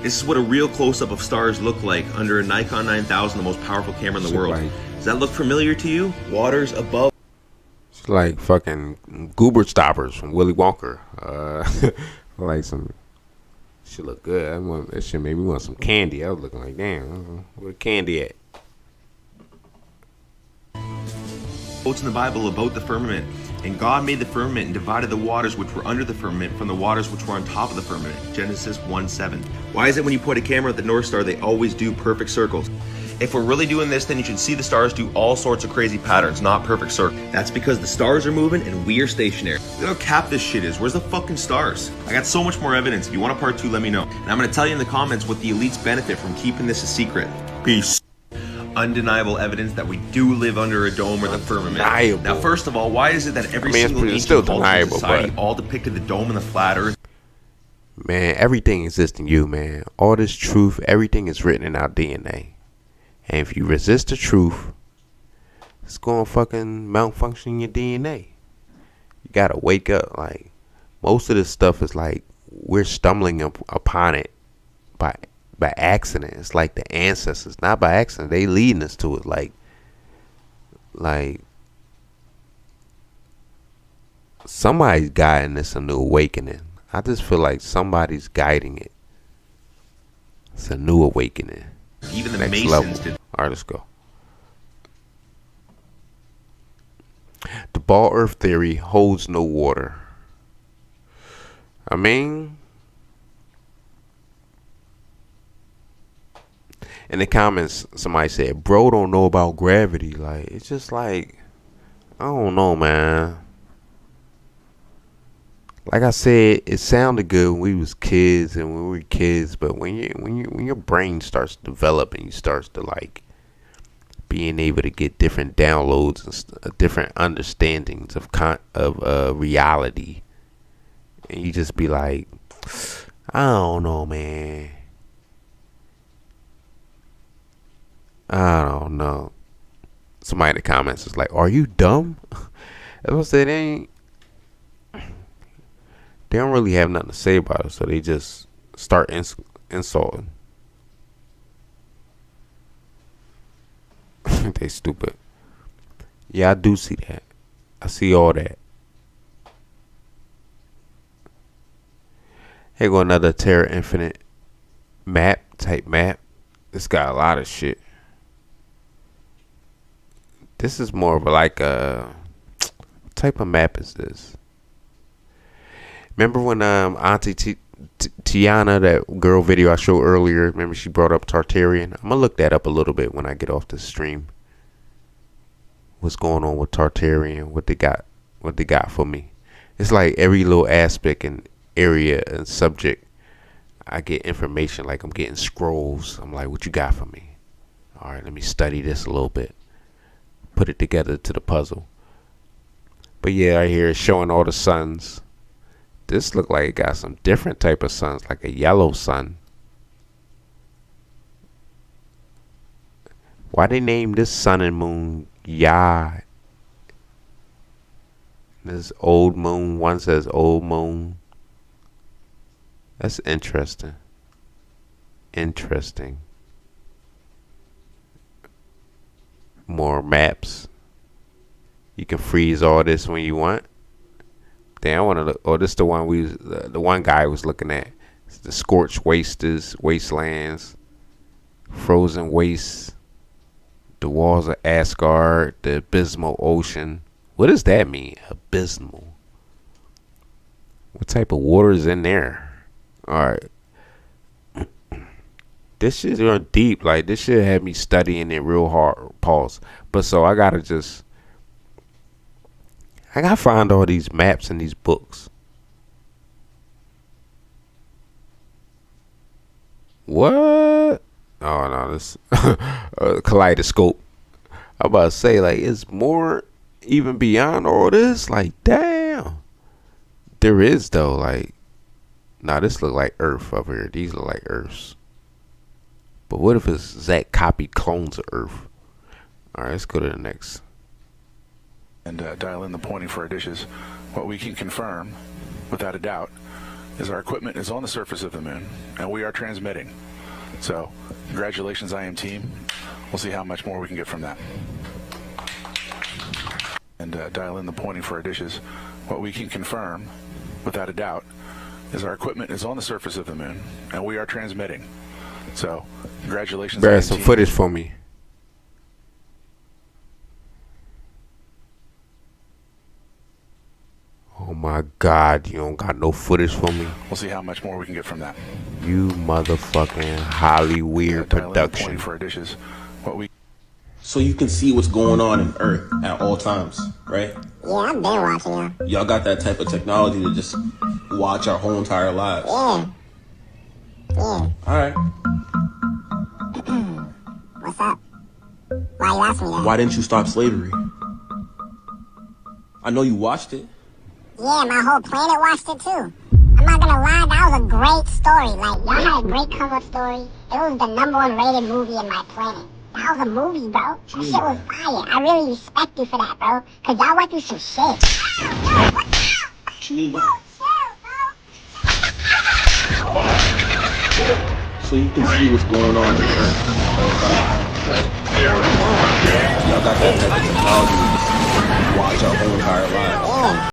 This is what a real close-up of stars look like under a Nikon 9000, the most powerful camera in the world. Does that look familiar to you? Waters above. It's like fucking goober stoppers from Willy Wonka. Like some shit look good. That shit made me want some candy. I was looking like, damn, where the candy at? Quotes in the Bible about the firmament. And God made the firmament and divided the waters which were under the firmament from the waters which were on top of the firmament. Genesis 1:7. Why is it when you point a camera at the North Star, they always do perfect circles? If we're really doing this, then you should see the stars do all sorts of crazy patterns, not perfect circles. That's because the stars are moving and we are stationary. Look how cap this shit is. Where's the fucking stars? I got so much more evidence. If you want a part 2, let me know. And I'm going to tell you in the comments what the elites benefit from keeping this a secret. Peace. Undeniable evidence that we do live under a dome or the firmament. Now, first of all, why is it that every single ancient culture in society all depicted the dome and the flat earth? Man, everything exists in you, man. All this truth, everything is written in our DNA. And if you resist the truth, it's going to fucking malfunction your DNA. You got to wake up. Like, most of this stuff is like, we're stumbling upon it by accident. It's like the ancestors, not by accident. They leading us to it. Like somebody's guiding this a new awakening. I just feel like somebody's guiding it. It's a new awakening. Even the Next Masons level. did. All right, let's go. The ball earth theory holds no water. I mean, in the comments, somebody said, bro don't know about gravity. Like, it's just like, I don't know, man. Like I said, it sounded good when we was kids and when we were kids, but when your brain starts developing, you starts to like being able to get different downloads and different understandings of reality, and you just be like, I don't know, man. I don't know. Somebody in the comments is like, are you dumb? As I said, they don't really have nothing to say about it, so they just start insulting. They stupid. Yeah, I do see that. I see all that. Here go another Terra Infinite type map. This got a lot of shit. This is more of like a what type of map is this? Remember when Auntie Tiana, that girl video I showed earlier, remember she brought up Tartarian? I'm gonna look that up a little bit when I get off the stream. What's going on with Tartarian? What they got for me? It's like every little aspect and area and subject, I get information. Like I'm getting scrolls. I'm like, what you got for me? All right, let me study this a little bit. Put it together to the puzzle. But yeah, right here it's showing all the suns. This look like it got some different type of suns, like a yellow sun. Why they name this sun and moon Yah? This old moon, one says old moon. That's interesting. Interesting. More maps. You can freeze all this when you want. Damn, I want to look. Oh, this the one the one guy was looking at. It's the scorched wastelands, frozen wastes, the walls of Asgard, the abysmal ocean. What does that mean? Abysmal. What type of water is in there? All right. This shit's real deep. Like, this shit had me studying it real hard. Pause. But so I gotta find all these maps and these books. What? Oh no, this kaleidoscope. I'm about to say, like, it's more even beyond all this. Like, damn. There is though. Like, nah, this look like Earth over here. These look like Earths. But what if it's Zach copied clones of Earth? All right, let's go to the next. And dial in the pointing for our dishes. What we can confirm, without a doubt, is our equipment is on the surface of the moon, and we are transmitting. So, congratulations, IM team. We'll see how much more we can get from that. And dial in the pointing for our dishes. What we can confirm, without a doubt, is our equipment is on the surface of the moon, and we are transmitting. So, congratulations, Bear IM some team. footage for me. Oh my God, you don't got no footage for me. We'll see how much more we can get from that. You motherfucking Hollywood production. For our dishes. What we So you can see what's going on in Earth at all times, right? Yeah, I've been watching you. Y'all got that type of technology to just watch our whole entire lives. Yeah. Yeah. Alright. What's up? Why you asking me that? Why didn't you stop slavery? I know you watched it. Yeah, my whole planet watched it too. I'm not gonna lie, that was a great story. Like, y'all had a great cover story. It was the #1 rated movie in my planet. That was a movie, bro. That shit was fire. I really respect you for that, bro. Cause y'all went through some shit. So you can see what's going on in Earth. Y'all got that type of technology to just watch our whole entire lives. Yeah.